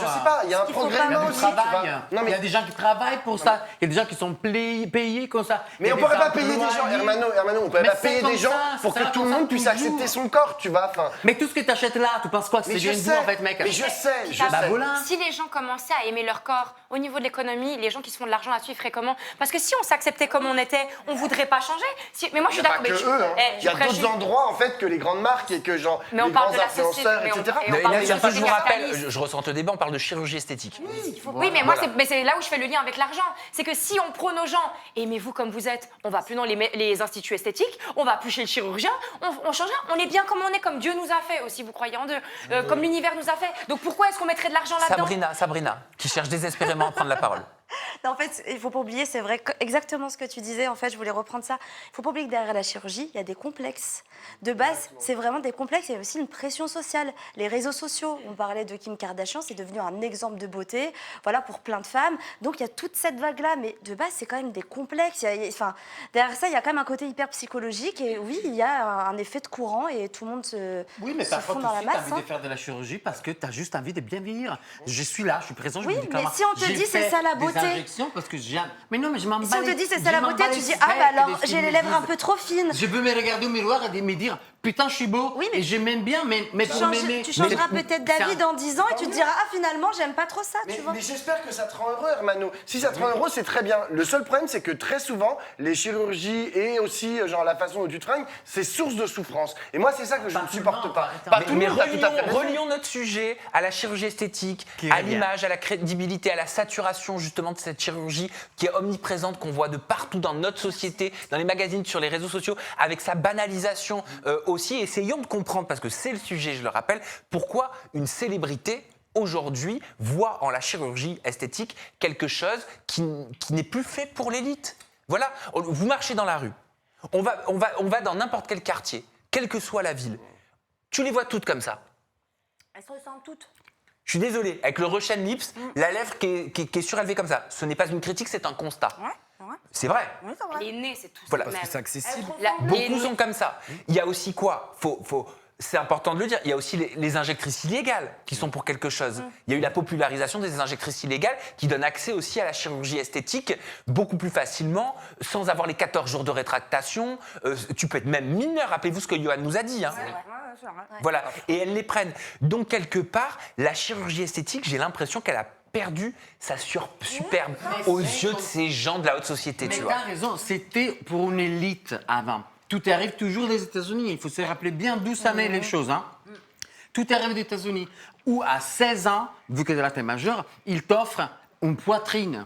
il y a un qu'il faut progrès vraiment humain Il y a aussi, du tu vois. travail. Non, Il y a mais des gens qui travaillent pour ça. Il y a des gens qui sont payés comme ça. Mais Il y a on des pourrait pas payer des employés. gens, Hermano, on pourrait Mais pas c'est payer comme des gens ça, pour c'est que ça, tout le comme ça, monde puisse toujours. accepter son corps, tu vois. Enfin, Mais tout ce que tu achètes là, tu penses quoi que mais c'est je du sais, goût en fait, mec? mais je sais. Bah voilà. Si les gens commençaient à aimer leur corps, au niveau de l'économie, les gens qui se font de l'argent là-dessus, ils feraient comment? Parce que si on s'acceptait comme on était, on voudrait pas changer. Mais moi, je Il suis n'y a pas d'accord. que mais eux, hein. eh, Il y a tu prêches d'autres une- endroits, en fait, que les grandes marques et que, genre, Mais les on parle grands de la influenceurs, société, mais on- etc. et on Mais parle là, de je société vous rappelle, capitaliste. je ressens le débat, on parle de chirurgie esthétique. Oui, mais moi, Voilà. c'est là où je fais le lien avec l'argent. C'est que si on prône aux gens, aimez-vous comme vous êtes, on va plus dans les instituts esthétiques, on va plus chez le chirurgien, on change rien. On est bien comme on est, comme Dieu nous a fait aussi, vous croyez en Dieu, comme l'univers nous a fait. Donc pourquoi est-ce qu'on mettrait de l'argent là-dedans? Sabrina, qui cherche désespérément à prendre la parole. Non, en fait, il faut pas oublier, c'est vrai, exactement ce que tu disais. En fait, je voulais reprendre ça. Il faut pas oublier que derrière la chirurgie, il y a des complexes. De base, c'est vraiment des complexes. Il y a aussi une pression sociale. Les réseaux sociaux, on parlait de Kim Kardashian, c'est devenu un exemple de beauté, voilà, pour plein de femmes. Donc, il y a toute cette vague-là. Mais de base, c'est quand même des complexes. Enfin, derrière ça, il y a quand même un côté hyper psychologique. Et oui, il y a un effet de courant et tout le monde se Oui, mais se parfois, fond tu dans la as masse. envie de faire de la chirurgie parce que tu as juste envie de bien vieillir. Je suis là, je suis présent, je Oui, me dis mais clairement, si on te j'ai dit c'est fait ça la des beauté. injections parce que j'ai... Mais non, mais je m'en Si bats on te les- dit c'est je ça la m'en beauté, bats tu les dis steaks ah bah et alors les j'ai les filles lèvres me un disent- peu trop fines. Je veux me regarder au miroir et me dire putain, je suis beau Oui, mais et je m'aime bien, mais pour m'aimer. Tu changeras mais- peut-être c'est d'avis un- dans 10 ans et tu te diras ah finalement j'aime pas trop ça, Mais, tu vois. mais j'espère que ça te rend heureux, Hermano. Si ça te rend heureux, c'est très bien. Le seul problème, c'est que très souvent, les chirurgies et aussi genre la façon dont tu te fringues, c'est source de souffrance. Et moi, c'est ça que je Pas ne tout le supporte monde, pas. arrêtez. Pas tout le Mais monde, t'as tout à fait raison. relions notre sujet à la chirurgie esthétique, Qui à revient. l'image, à la crédibilité, à la saturation justement de cette chirurgie qui est omniprésente, qu'on voit de partout dans notre société, dans les magazines, sur les réseaux sociaux, avec sa banalisation aussi. Essayons de comprendre, parce que c'est le sujet, je le rappelle, pourquoi une célébrité aujourd'hui voit en la chirurgie esthétique quelque chose qui n'est plus fait pour l'élite. Voilà, vous marchez dans la rue, on va dans n'importe quel quartier, quelle que soit la ville, tu les vois toutes comme ça. Elles se ressemblent toutes. Je suis désolé, avec le Russian lips, la lèvre qui est surélevée comme ça. Ce n'est pas une critique, c'est un constat. Ouais. C'est vrai. Oui, c'est vrai. Les nez, c'est tout Voilà, le Parce même. que c'est accessible. Beaucoup sont comme ça. Il y a aussi quoi c'est important de le dire, il y a aussi les injectrices illégales qui sont pour quelque chose. Il y a eu la popularisation des injectrices illégales qui donnent accès aussi à la chirurgie esthétique beaucoup plus facilement, sans avoir les 14 jours de rétractation. Tu peux être même mineur, rappelez-vous ce que Johan nous a dit. Hein. Voilà, et elles les prennent. Donc quelque part, la chirurgie esthétique, j'ai l'impression qu'elle a perdu sa superbe aux yeux de ces gens de la haute société, Mais tu tu vois. as raison, c'était pour une élite avant. Tout arrive toujours des États-Unis. Il faut se rappeler bien d'où ça naît les choses. Hein. Tout arrive des États-Unis. Où à 16 ans, vu que là tu es majeur, ils t'offrent une poitrine.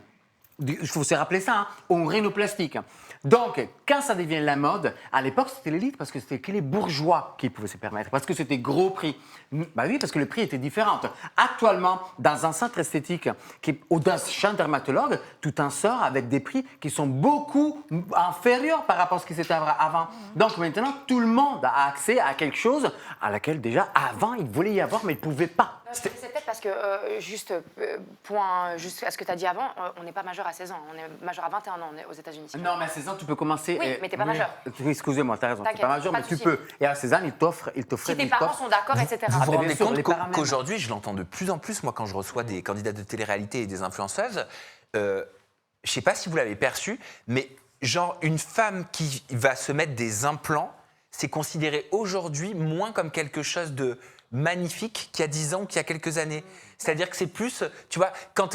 Il faut se rappeler ça, hein, une rhinoplastique. Donc, quand ça devient la mode, à l'époque, c'était l'élite parce que c'était que les bourgeois qui pouvaient se permettre, parce que c'était gros prix. Bah oui, parce que le prix était différent. Actuellement, dans un centre esthétique, ou dans un dermatologue, tout en sort avec des prix qui sont beaucoup inférieurs par rapport à ce qui c'était avant. Donc maintenant, tout le monde a accès à quelque chose à laquelle déjà, avant, il voulait y avoir, mais il ne pouvait pas. C'est peut-être parce que, point juste à ce que tu as dit avant, on n'est pas majeur à 16 ans, on est majeur à 21 ans aux États-Unis. Non, mais à 16 ans, tu peux commencer. Oui, mais t'es pas majeur. Oui, excusez-moi, t'as raison. T'es T'inquiète, pas majeur, pas mais de tu souci. peux. Et à 16 ans, il t'offre. Si tes parents sont d'accord, etc. Vous vous mais rendez bien sûr, compte les parents même. qu'aujourd'hui, je l'entends de plus en plus, moi, quand je reçois des candidats de télé-réalité et des influenceuses, je ne sais pas si vous l'avez perçu, mais genre une femme qui va se mettre des implants, c'est considéré aujourd'hui moins comme quelque chose de magnifique qu'il y a 10 ans ou qu'il y a quelques années. C'est-à-dire que c'est plus, tu vois, quand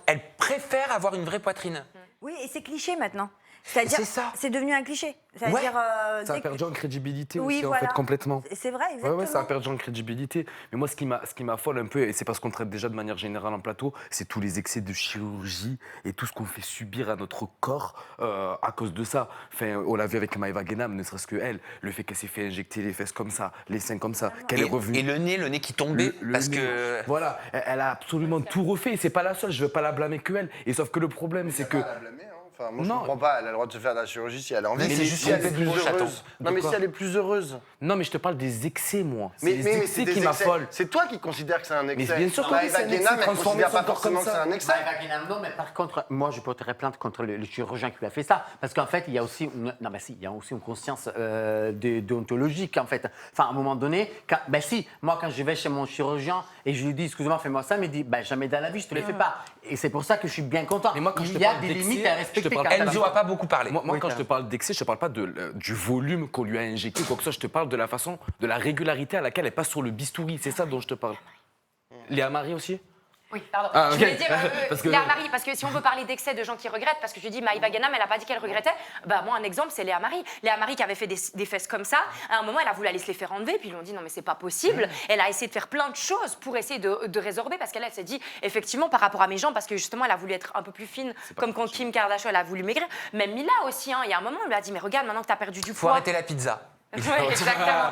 elle préfère avoir une vraie poitrine. Oui, et c'est cliché maintenant. C'est-à-dire, C'est ça. c'est devenu un cliché. C'est-à-dire, Ouais. Ça dès a que- perdu en crédibilité Oui, aussi, en voilà. fait, complètement. C'est vrai, Ouais, exactement. ouais, ça a perdu en crédibilité. Mais moi, ce qui m'affole un peu, et c'est parce qu'on traite déjà de manière générale en plateau, c'est tous les excès de chirurgie et tout ce qu'on fait subir à notre corps à cause de ça. Enfin, on l'a vu avec Maëva Guénam, ne serait-ce que elle, le fait qu'elle s'est fait injecter les fesses comme ça, les seins comme ça, qu'elle est revenue. Et le nez qui tombait, parce nez. que... Voilà, elle a absolument tout refait. Et c'est pas la seule, je veux pas la blâmer que elle. Et sauf que le problème, c'est que. Pas à la blâmer, hein. Enfin, moi, je Non. comprends pas. Elle a le droit de se faire de la chirurgie si elle a envie. Mais c'est si juste elle qu'on est fait plus du chaton. heureuse. Non, mais quoi si elle est plus heureuse. Non, mais je te parle des excès, moi. C'est Mais les c'est excès des qui excès. m'affolent. C'est toi qui considères que c'est un excès. bien sûr que oui, Maëva c'est un excès, Guénam, elle transformer considère son pas corps forcément comme que c'est ça. un excès. Maëva Guénam, non, mais par contre, moi, je porterai plainte contre le chirurgien qui lui a fait ça. Parce qu'en fait, il y a aussi il y a aussi une conscience déontologique, en fait. Enfin, à un moment donné, moi, quand je vais chez mon chirurgien et je lui dis, excuse-moi, fais-moi ça, il me dit, jamais dans la vie, je te le fais pas. Et c'est pour ça que je suis bien content. Mais moi, quand je il te y a parle des d'excès, limites à je te respecter. parle- quand Enzo t'as- n'a pas beaucoup parlé. Moi, Oui, quand t'as je te parle d'excès, je te parle pas du volume qu'on lui a injecté, quoi que ce soit. Je te parle de la façon, de la régularité à laquelle elle passe sur le bistouri. C'est ça dont je te parle. Léa Marie aussi. Oui, pardon. Ah, Je ok. voulais dire, Parce que- Léa Marie, parce que si on veut parler d'excès de gens qui regrettent, parce que je dis Maëva Guénam, elle n'a pas dit qu'elle regrettait, moi, un exemple, c'est Léa Marie. Léa Marie qui avait fait des fesses comme ça, à un moment, elle a voulu aller se les faire enlever, puis ils lui ont dit non, mais c'est pas possible. Elle a essayé de faire plein de choses pour essayer de résorber, parce qu'elle s'est dit, effectivement, par rapport à mes jambes, parce que justement, elle a voulu être un peu plus fine, comme quand Kim Kardashian, elle a voulu maigrir. Même Mila aussi, il y a un moment, elle lui a dit, mais regarde, maintenant que tu as perdu du Faut poids. arrêter la pizza. Ouais, exactement.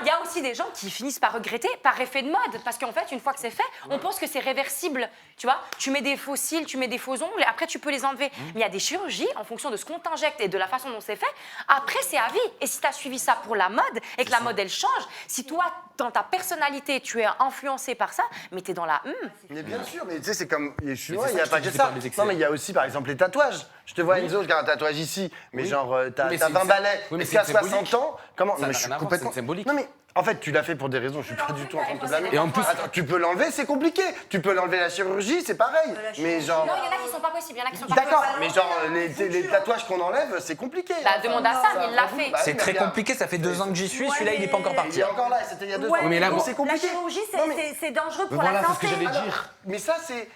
Il y a aussi des gens qui finissent par regretter par effet de mode. Parce qu'en fait, une fois que c'est fait, on pense que c'est réversible. Tu vois, tu mets des faux cils, tu mets des faux ongles, et après tu peux les enlever. Mais il y a des chirurgies, en fonction de ce qu'on t'injecte et de la façon dont c'est fait, après c'est à vie. Et si tu as suivi ça pour la mode et que la mode elle change, si toi, dans ta personnalité, tu es influencé par ça, mais tu es dans la Mais bien sûr, mais tu sais, c'est comme les chinois, c'est il n'y a ça pas que je que te dis ça. par les excès. Non, mais il y a aussi, par exemple, les tatouages. Je te vois, Enzo, j'ai un tatouage ici, mais genre, t'as Mais 20 c'est- balais. oui, mais Est-ce qu'à c'est symbolique. 60 ans, comment Ça Non, mais n'a je suis rien à voir, complètement. c'est symbolique. Non, mais en fait, tu l'as fait pour des raisons, je suis pas du tout en train de te blâmer. Et en plus- Attends, tu peux l'enlever, c'est compliqué. Tu peux l'enlever la chirurgie, c'est pareil. Mais genre. Non, il y en a qui sont pas possibles, il y en a qui sont pas D'accord, possibles. mais genre, les tatouages qu'on enlève, c'est compliqué. Bah, demande à Sam, il l'a fait. Bah, C'est oui, très mais regarde. compliqué, ça fait 2 ans que j'y suis, celui-là il est pas encore Il parti. est encore là, c'était il y a 2 Ouais, ans. mais là, Donc bon- c'est compliqué. La chirurgie, Non, mais- c'est dangereux pour Voilà, la c'est ce que santé. j'allais dire. Mais ça, c'est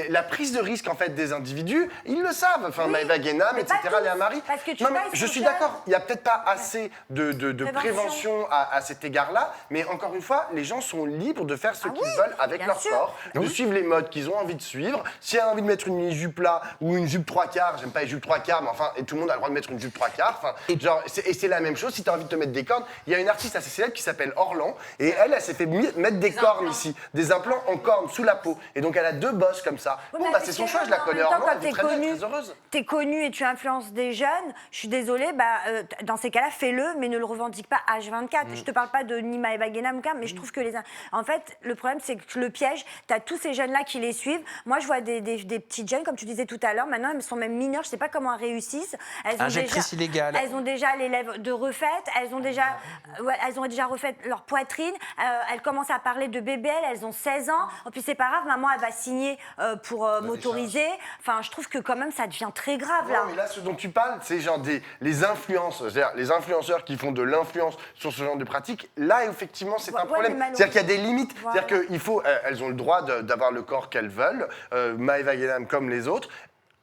la prise de risque en fait des individus. Ils le savent. Enfin, Maëva Guénam, mais etc. pas tous, Léa Marie. parce que tu non, vois, mais ils je sont suis jeunes. d'accord. Il y a peut-être pas assez de prévention à cet égard-là. Mais encore une fois, les gens sont libres de faire ce qu'ils veulent avec bien leur sûr. corps, de suivre les modes qu'ils ont envie de suivre. Si elle a envie de mettre une mini-jupe là ou une jupe 3/4, j'aime pas les jupes 3/4, mais enfin, et tout le monde a le droit de mettre une jupe 3/4. Enfin, genre, et c'est la même chose. Si tu as envie de te mettre des cornes, il y a une artiste assez célèbre qui s'appelle Orlan et elle s'est fait mettre des cornes ici, des implants en cornes sous la peau. Et donc elle a 2 bosses comme ça. Oui, Bon, mais bah parce c'est son que choix, je la en connais même temps, Orlan, quand elle vit t'es très bien, connu, très heureuse. t'es connu et tu influences des jeunes, je suis désolée, dans ces cas-là, fais-le, mais ne le revendique pas H24. Je te parle pas de ni Maëva Guénam, mais je trouve que en fait, le problème, c'est que le piège, t'as tous ces jeunes-là qui les suivent. Moi, je vois des petites jeunes, comme tu disais tout à l'heure, maintenant, elles sont même mineures, je sais pas comment elles réussissent. Injectrice illégale. Elles ont déjà les lèvres de refaites, elles ont déjà refait leur poitrine, elles commencent à parler de BBL, elles ont 16 ans. En plus, c'est pas grave, maman, elle va signer pour m'autoriser. Enfin, je trouve que quand même, ça devient très grave, là. Non, mais là, ce dont tu parles, c'est genre les influences, c'est-à-dire les influenceurs qui font de l'influence sur ce genre de pratique. Là, effectivement, c'est un Ouais, problème. mais C'est-à-dire qu'il y a des limites. Voilà. C'est-à-dire qu'il faut, elles ont le droit d'avoir le corps qu'elles veulent, Maëva Guénam comme les autres.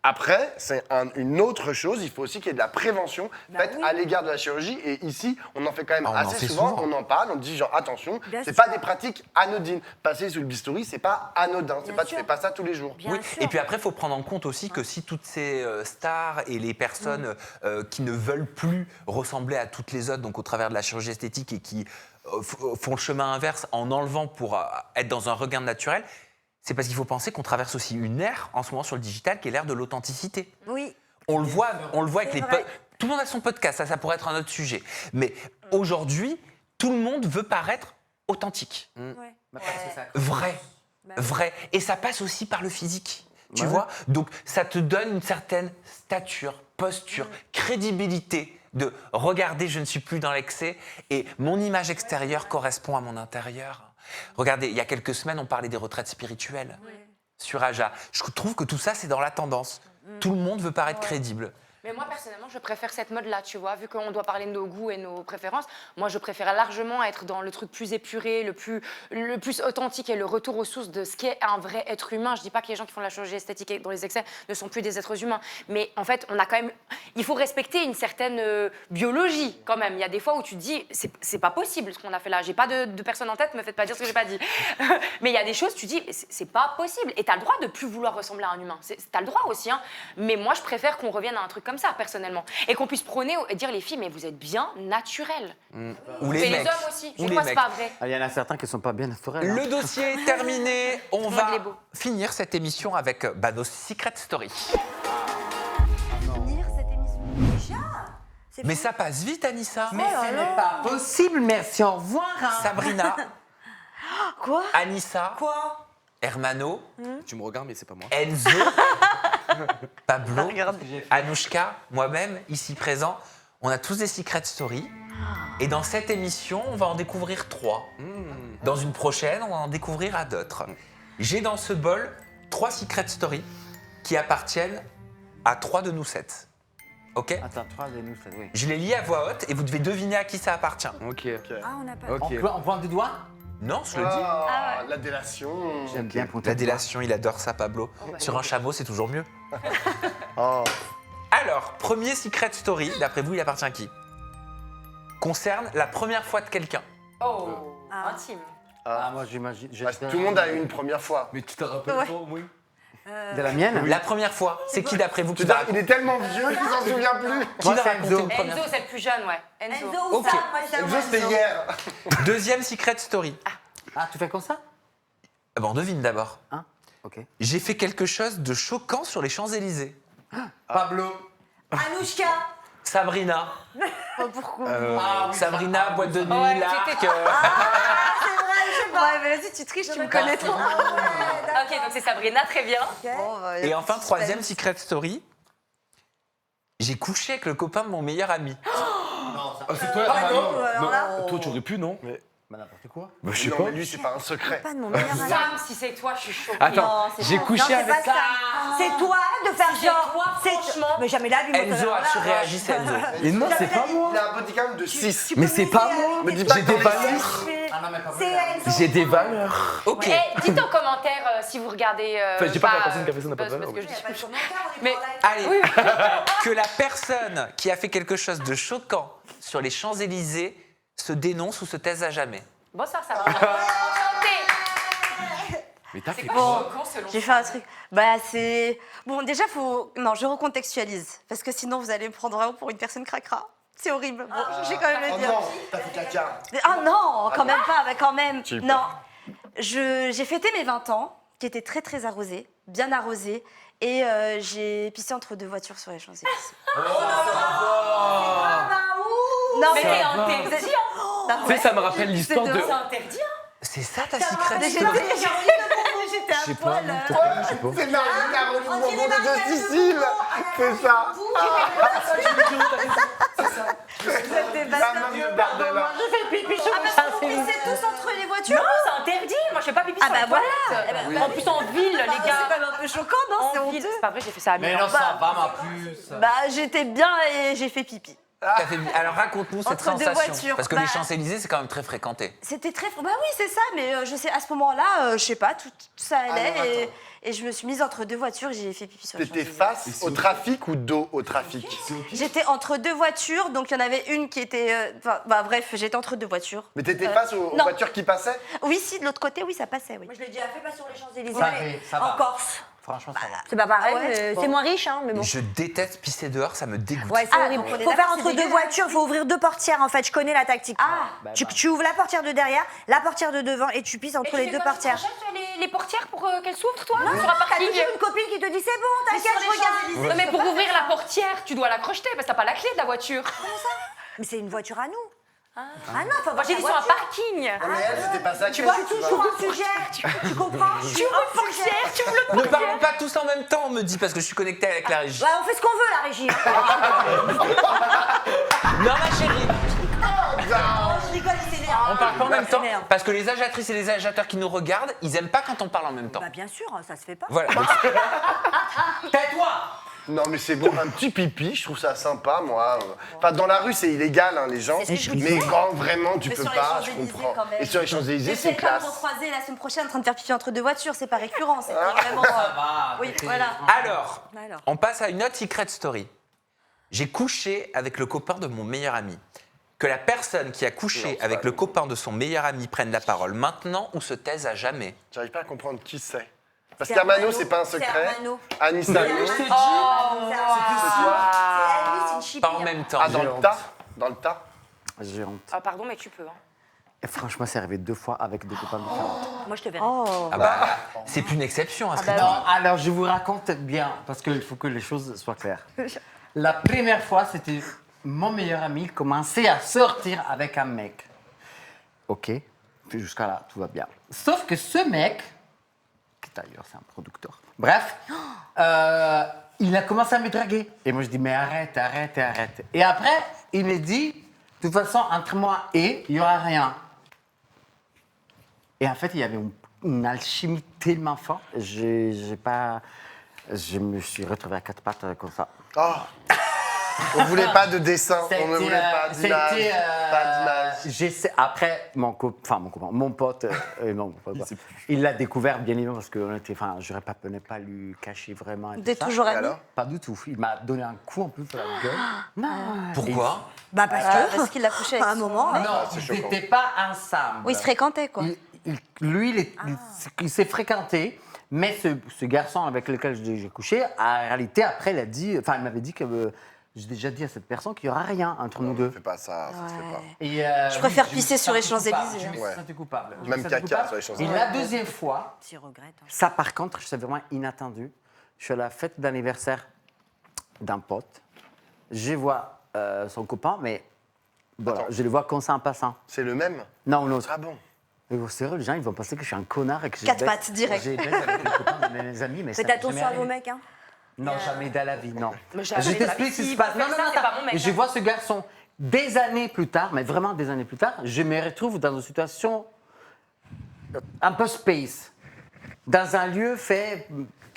Après, c'est une autre chose, il faut aussi qu'il y ait de la prévention faite oui. à l'égard de la chirurgie. Et ici, on en fait quand même Ah, on en assez fait souvent, souvent. on en parle, on dit genre attention, Bien c'est sûr. pas des pratiques anodines. Passer sous le bistouri, c'est pas anodin, c'est Bien pas tu sûr. fais pas ça tous les jours. Bien Oui, sûr. et puis après, il faut prendre en compte aussi que si toutes ces stars et les personnes qui ne veulent plus ressembler à toutes les autres, donc au travers de la chirurgie esthétique et qui font le chemin inverse en enlevant pour être dans un regain naturel, c'est parce qu'il faut penser qu'on traverse aussi une ère en ce moment sur le digital qui est l'ère de l'authenticité. Oui. On le voit avec C'est les vrai. tout le monde a son podcast, ça pourrait être un autre sujet. Mais aujourd'hui, tout le monde veut paraître authentique, Ouais. vrai, Bah vrai. Et ça passe aussi par le physique, tu vois. Donc ça te donne une certaine stature, posture, crédibilité de regarder, je ne suis plus dans l'excès et mon image extérieure correspond à mon intérieur. Regardez, il y a quelques semaines, on parlait des retraites spirituelles sur Aja. Je trouve que tout ça, c'est dans la tendance. Tout le monde veut paraître crédible. Mais moi, personnellement, je préfère cette mode-là, tu vois. Vu qu'on doit parler de nos goûts et nos préférences, moi, je préfère largement être dans le truc plus épuré, le plus authentique et le retour aux sources de ce qu'est un vrai être humain. Je dis pas que les gens qui font de la chirurgie esthétique et dans les excès ne sont plus des êtres humains. Mais en fait, on a quand même... Il faut respecter une certaine biologie, quand même. Il y a des fois où tu te dis, c'est pas possible ce qu'on a fait là. J'ai pas de personne en tête, me faites pas dire ce que j'ai pas dit. Mais il y a des choses, tu dis, c'est pas possible. Et t'as le droit de plus vouloir ressembler à un humain. T'as le droit aussi, hein. Mais moi, je préfère qu'on revienne à un truc comme ça, personnellement. Et qu'on puisse prôner et dire, les filles, mais vous êtes bien naturelles. Ou Mais les mecs. hommes aussi. Ou Je les crois que c'est mecs. pas vrai. Il y en a certains qui ne sont pas bien naturels. hein. Le dossier est terminé. On le monde va est beau. finir cette émission avec nos Secret Story. Finir cette émission. Déjà. C'est Mais fou. ça passe vite, Anissa. Mais ce n'est pas possible, merci, au revoir. hein. Sabrina, Quoi Anissa, Quoi Hermano, Tu me regardes, mais c'est pas moi. Enzo, Pablo, Anouchka, moi-même, ici présent, on a tous des Secret Stories. Et dans cette émission, on va en découvrir 3. Dans une prochaine, on va en découvrir à d'autres. J'ai dans ce bol 3 Secret Stories qui appartiennent à 3 de nous 7. Ok? Attends, 3 de nous, oui. Je les lis à voix haute et vous devez deviner à qui ça appartient. Ok. Ah, on n'a pas... Ok. On pointe du doigt. Non, je le dis. Ah, la délation. J'aime bien pointer La du doigt. délation, il adore ça, Pablo. Sur un chameau, c'est toujours mieux. Oh. Alors, premier Secret Story, d'après vous, il appartient à qui? Concerne la première fois de quelqu'un. Oh, intime. Ah, moi j'imagine. Bah, tout le monde a eu une première fois. Mais tu te rappelles pas, oui. De la mienne. La première fois, c'est qui d'après vous qui Putain, va il est tellement vieux qu'il s'en souvient plus. Qui Moi, va c'est raconter Enzo. une première Enzo, c'est le plus jeune, ouais. Enzo. Enzo ou Ok. Sam, moi, c'est Enzo, moi, c'était Enzo. hier. Deuxième secret story. Ah, tu fais comme ça? Bon, on devine d'abord. Hein? Ok. J'ai fait quelque chose de choquant sur les Champs-Élysées. Pablo. Anouchka. Sabrina. Pourquoi Sabrina, boîte de nuit, Ouais, l'arc. c'était- Ouais, mais vas-y, tu triches, tu me connais trop. Ok, donc c'est Sabrina, très bien. Bon, bah, y a Et enfin, suspense. troisième secret story. J'ai couché avec le copain de mon meilleur ami. Ah, c'est toi, non, alors là, toi, tu aurais pu, non? Bah, n'importe quoi. Bah, je sais Non, pas. mais lui, c'est pas un secret. Pas de mon meilleur ami. Sam, si c'est toi, je suis choquée. Attends, c'est j'ai pas- couché Non, c'est avec. pas ça. C'est toi de faire c'est genre. toi, franchement. Mais jamais là, lui, Enzo a surréagi, c'est Enzo. Et non, c'est pas moi. Il a un body count de 6. Mais c'est pas moi. Me dis pas J'ai que des t'en es valeurs. six. Ah non, mais Pablo. C'est Enzo. J'ai des valeurs. Ok. Eh, dites en commentaire si vous regardez. Enfin, je dis pas que la personne qui a fait ça n'a pas de parce valeur, que oui. je dis- Pas de commentaire, on est Mais- pas en live. Allez, que la personne qui a fait quelque chose de choquant sur les Champs-Élysées se dénonce ou se taise à jamais. Bonsoir, ça va. Enchantée. Mais t'as C'est fait quoi quoi? choquant selon J'ai fait un truc. Bah, c'est. Bon, déjà, faut. Non, je recontextualise. Parce que sinon, vous allez me prendre vraiment pour une personne cracra. C'est horrible. Bon, j'ai quand même Oh le dire. non, t'as fait caca. Ah non, quand même pas, mais quand même. Tu peux. Non. J'ai fêté mes 20 ans, qui étaient très très arrosés, bien arrosés. Et j'ai pissé entre deux voitures sur les Champs-Élysées. Non, Mais mais. t'es interdit, hein. Non, Tu sais, ça me rappelle l'histoire de. C'est interdit, hein. C'est ça ta secret Mais story. j'étais Je sais à pas, poil. non, peut-être pas, je sais pas. C'est Marie Caroline Bourbon de Sicile. C'est ça. C'était La meuf de Bardella. C'est tous entre les voitures. Non, c'est interdit. Moi, je fais pas pipi Ah sur bah les voilà. toilettes. Eh ben, En plus, en ville, les C'est gars. quand même un peu choquant, non? C'est En ville. honteux. C'est pas vrai, j'ai fait ça à Mais Milan. non, ça va, ma puce. Bah, j'étais bien et j'ai fait pipi. T'as fait- Alors raconte-nous cette Entre deux sensation. voitures. Parce que Bah- les Champs-Élysées, c'est quand même très fréquenté. C'était très. Bah oui, c'est ça, mais je sais, à ce moment-là, je sais pas, tout ça allait. Alors, Et je me suis mise entre deux voitures et j'ai fait pipi sur les T'étais Champs-Élysées. face au trafic ou dos au trafic? J'étais entre deux voitures, donc il y en avait une qui était. Bah bref, j'étais entre deux voitures. Mais t'étais face aux non. voitures qui passaient? Oui, si, de l'autre côté, oui, ça passait, oui. Moi, je l'ai déjà fait, pas sur les Champs-Élysées. Ça mais va, ça va. en Corse. Franchement, ça va. C'est pas pareil, Ah ouais, mais bon. c'est moins riche, hein, mais bon. Je déteste pisser dehors, ça me dégoûte. Ouais, c'est Ah, horrible. donc on est Faut faire d'accord, entre c'est deux dégueulasse. voitures, faut ouvrir deux portières en fait. Je connais la tactique. Ah, tu ouvres la portière de derrière, la portière de devant et tu pisses entre les deux portières. Les portières pour qu'elles s'ouvrent, toi, sur un T'as parking. toujours une copine qui te dit c'est bon, t'inquiète, je regarde. Non, mais pour ouvrir la portière, tu dois la crocheter parce que t'as pas la clé de la voiture. Mais c'est une voiture à nous. Ah non, faut Moi, avoir j'ai ta dit sur un voiture. parking. Non, mais elle, c'était pas ça. Tu vois, tu ouvres un sujet. Tu comprends Tu ouvres une portière, tu ouvres le Ne parlons pas tous en même temps, on me dit, parce que je suis connecté avec la régie. Ouais, on fait ce qu'on veut, la régie. Non, ma chérie, Je rigole, il s'énerve. on parle pas en même temps, s'énerve. parce que les agiatrices et les agitateurs qui nous regardent, ils aiment pas quand on parle en même temps. Bah bien sûr, ça se fait pas. Voilà. Donc, Tais-toi! Non, mais c'est bon, un petit pipi, je trouve ça sympa, moi. Enfin, dans la rue, c'est illégal, hein, les gens. C'est ce que je Mais dis. quand vraiment, tu Mais peux sur les pas, je Champs-Élysées, comprends. quand même. Et sur les Champs-Élysées, Je c'est vais pas me classe. recroiser la semaine prochaine en train de faire pipi entre deux voitures, c'est pas récurrent, c'est vraiment. va. Oui, voilà. alors, Alors. on passe à une autre secret story. J'ai couché avec le copain de mon meilleur ami. Que la personne qui a couché Non, avec ça, le non. copain de son meilleur ami prenne la parole maintenant ou se taise à jamais. J'arrive pas à comprendre qui c'est. Parce C'est qu'Armano, Armano. c'est pas un C'est secret. Armano. Anissa, C'est non. c'est C'est toi? elle, lui, c'est une chipie. Pas en même temps. Ah, dans le tas? Dans le tas? J'ai honte. Ah, pardon, mais tu peux. Hein. Et franchement, c'est arrivé 2 fois avec des copains différents. Moi, je te verrai. Oh. Ah bah, c'est plus une exception à ce rythme. Non, alors je vous raconte bien, parce qu'il faut que les choses soient claires. La première fois, c'était mon meilleur ami commençait à sortir avec un mec. Ok, puis jusqu'à là, tout va bien. Sauf que ce mec, qui d'ailleurs c'est un producteur, bref, il a commencé à me draguer. Et moi je dis, mais arrête, arrête, arrête. Et après, il me dit, de toute façon, entre moi et, il n'y aura rien. Et en fait, il y avait une alchimie tellement forte, je me suis retrouvé à 4 pattes comme ça. Oh. On voulait pas de dessin, on ne voulait pas d'image. c'était, Pas d'image. Après, mon copain, mon pote, non, il l'a découvert bien évidemment parce que j'aurais pas pu ne pas lui cacher vraiment. et T'es tout ça. toujours Et ami. alors? Pas du tout. Il m'a donné un coup en plus sur la gueule. Pourquoi Bah Parce qu'il l'a couché avec à un moment. Non, c'est ils choquant. n'étaient pas ensemble. Oui, ils se fréquentaient, quoi. Lui, il s'est fréquenté, Mais ce garçon avec lequel j'ai couché, en réalité, après, il m'avait dit que j'ai déjà dit à cette personne qu'il n'y aura rien entre nous deux. Fais pas ça, ça se fait pas. Et, Je préfère me pisser suis sur les senti coupable, Champs-Élysées, Je me hein. suis senti coupable. Je me Même suis senti caca coupable. sur les Champs-Élysées. Et la deuxième fois, Tu regrettes. hein. ça par contre, c'est vraiment inattendu. Je suis à la fête d'anniversaire d'un pote. Je vois son copain, mais voilà, Attends. je le vois comme ça en passant. C'est le même? Non, l'autre. Ah bon? Et au sérieux, les gens, ils vont penser que je suis un connard et que j'ai Quatre pattes, direct. J'ai baisse avec les copains de mes amis, mais ça Faites m'est attention jamais à vos arrivé. mecs, hein. Non, jamais dans la vie, non. Mais jamais Je dans la t'explique vie. ce qui se S'il passe. peut Non, faire non, ça, non, c'est pas attends. mon mec, Et je hein. vois ce garçon des années plus tard, mais vraiment des années plus tard, je me retrouve dans une situation un peu space, dans un lieu fait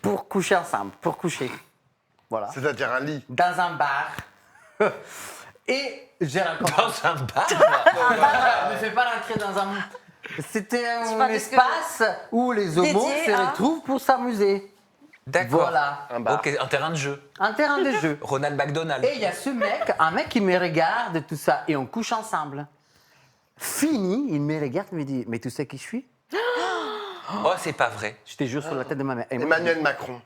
pour coucher ensemble, pour coucher. Voilà. C'est-à-dire un lit. Dans un bar. Et j'ai rencontré. Dans un bar. Ne me fais pas rentrer dans un. C'était un pas parce que- espace où les homos Dédié se à- retrouvent pour s'amuser. D'accord. Voilà. Un bar. Ok, un terrain de jeu. Un terrain de jeu. Ronald McDonald. Et il y a ce mec, un mec qui me regarde, tout ça, et on couche ensemble. Fini, il me regarde, il me dit, mais tu sais qui je suis? Oh, c'est pas vrai. Je te jure sur la tête de ma mère. Et moi, Emmanuel Macron.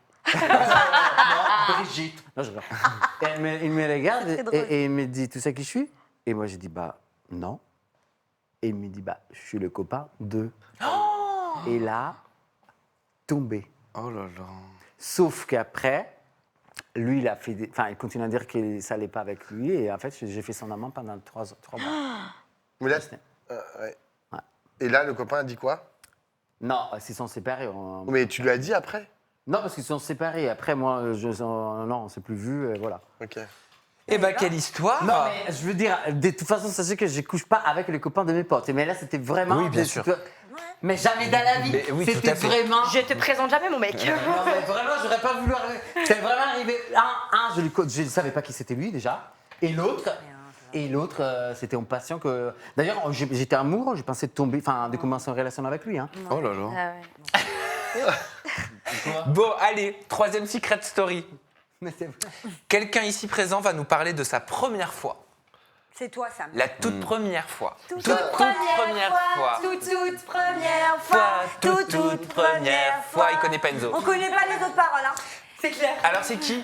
Brigitte. Non, je rigole. Et il me regarde et il me dit, tu sais qui je suis? Et moi, j'ai dit, bah, non. Et il me dit, bah, je suis le copain de. Et là, tombé. Oh là là. Sauf qu'après, lui, il a fait enfin, il continue à dire que ça n'allait pas avec lui. Et en fait, j'ai fait son amant pendant 3 mois. Mais là, ouais. Ouais. Et là, le copain a dit quoi? Non, ils sont séparés. Mais tu lui as dit après? Non, parce qu'ils sont séparés. Après, moi, non, on ne s'est plus vus. Voilà. Ok. Eh ben, quelle histoire. Non, mais je veux dire, de toute façon, sachez que je ne couche pas avec les copains de mes potes. Mais là, c'était vraiment. Oui, bien des sûr. Mais jamais dans la vie. Mais oui, tout C'était à fait. vraiment. Je te présente jamais mon mec. Non, mais vraiment, j'aurais pas voulu. C'est vraiment arrivé. Je ne savais pas qui c'était lui déjà. Et l'autre. C'était un patient que. D'ailleurs, j'étais amoureux, j'ai pensé de commencer une relation avec lui. Hein. Oh là là. Ah ouais. Bon, allez, troisième secret story. Mais c'est vrai. Quelqu'un ici présent va nous parler de sa première fois. C'est toi, Sam. La toute première fois. Toute première fois. Toute première fois. Toute première fois. Il connaît pas Enzo. On connaît pas les autres paroles, hein. C'est clair. Alors, c'est qui?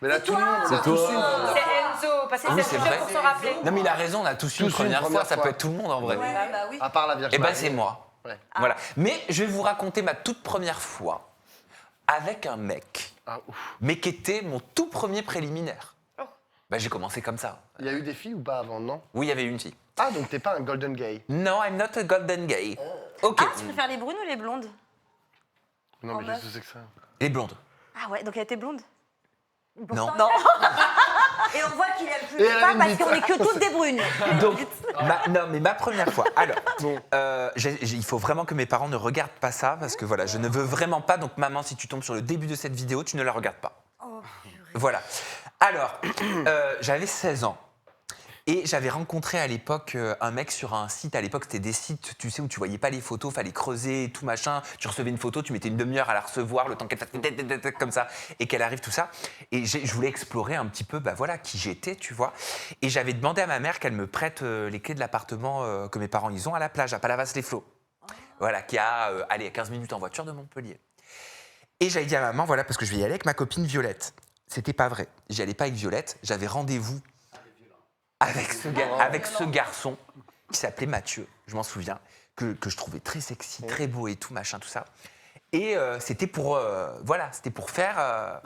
Mais là, tout le monde. C'est toi. C'est Enzo, parce que Ah oui, c'est c'est le vrai. pour s'en rappeler. Non, mais il a raison, on a tous une Tous une première fois. première Ça fois. peut être tout le monde en vrai. Ouais, bah oui. À part la Vierge Eh ben, Marie. c'est moi. Ouais. Voilà. Mais je vais vous raconter ma toute première fois avec un mec, Ah, ouf. mais qui était mon tout premier préliminaire. Oh. Bah, j'ai commencé comme ça. Il y a eu des filles ou pas avant, non? Oui, il y avait une fille. Ah, donc t'es pas un golden gay. Non, I'm not a golden gay. Ok. Ah, tu préfères les brunes ou les blondes? Non, mais meuf. qu'est-ce que c'est que ça? Les blondes. Ah ouais, donc elle était blonde? Non. Non. Et on voit qu'il aime plus Et les elle a femmes une parce bite. qu'on est que toutes des brunes. Donc, non, mais ma première fois. Alors, il faut vraiment que mes parents ne regardent pas ça parce que voilà, je ne veux vraiment pas. Donc, maman, si tu tombes sur le début de cette vidéo, tu ne la regardes pas. Voilà. Alors, j'avais 16 ans. Et j'avais rencontré à l'époque un mec sur un site. À l'époque, c'était des sites, tu sais, où tu voyais pas les photos, fallait creuser et tout machin. Tu recevais une photo, tu mettais une demi-heure à la recevoir, le temps qu'elle fasse comme ça et qu'elle arrive, tout ça. Et je voulais explorer un petit peu, bah voilà, qui j'étais, tu vois. Et j'avais demandé à ma mère qu'elle me prête les clés de l'appartement que mes parents ils ont à la plage, à Palavas-les-Flots. Voilà, qui a, allez, 15 minutes en voiture de Montpellier. Et j'avais dit à maman, voilà, parce que je vais y aller avec ma copine Violette. C'était pas vrai. J'y allais pas avec Violette, j'avais rendez-vous avec ce garçon qui s'appelait Mathieu, je m'en souviens, que je trouvais très sexy, très beau et tout, machin, tout ça. Et c'était pour, c'était pour faire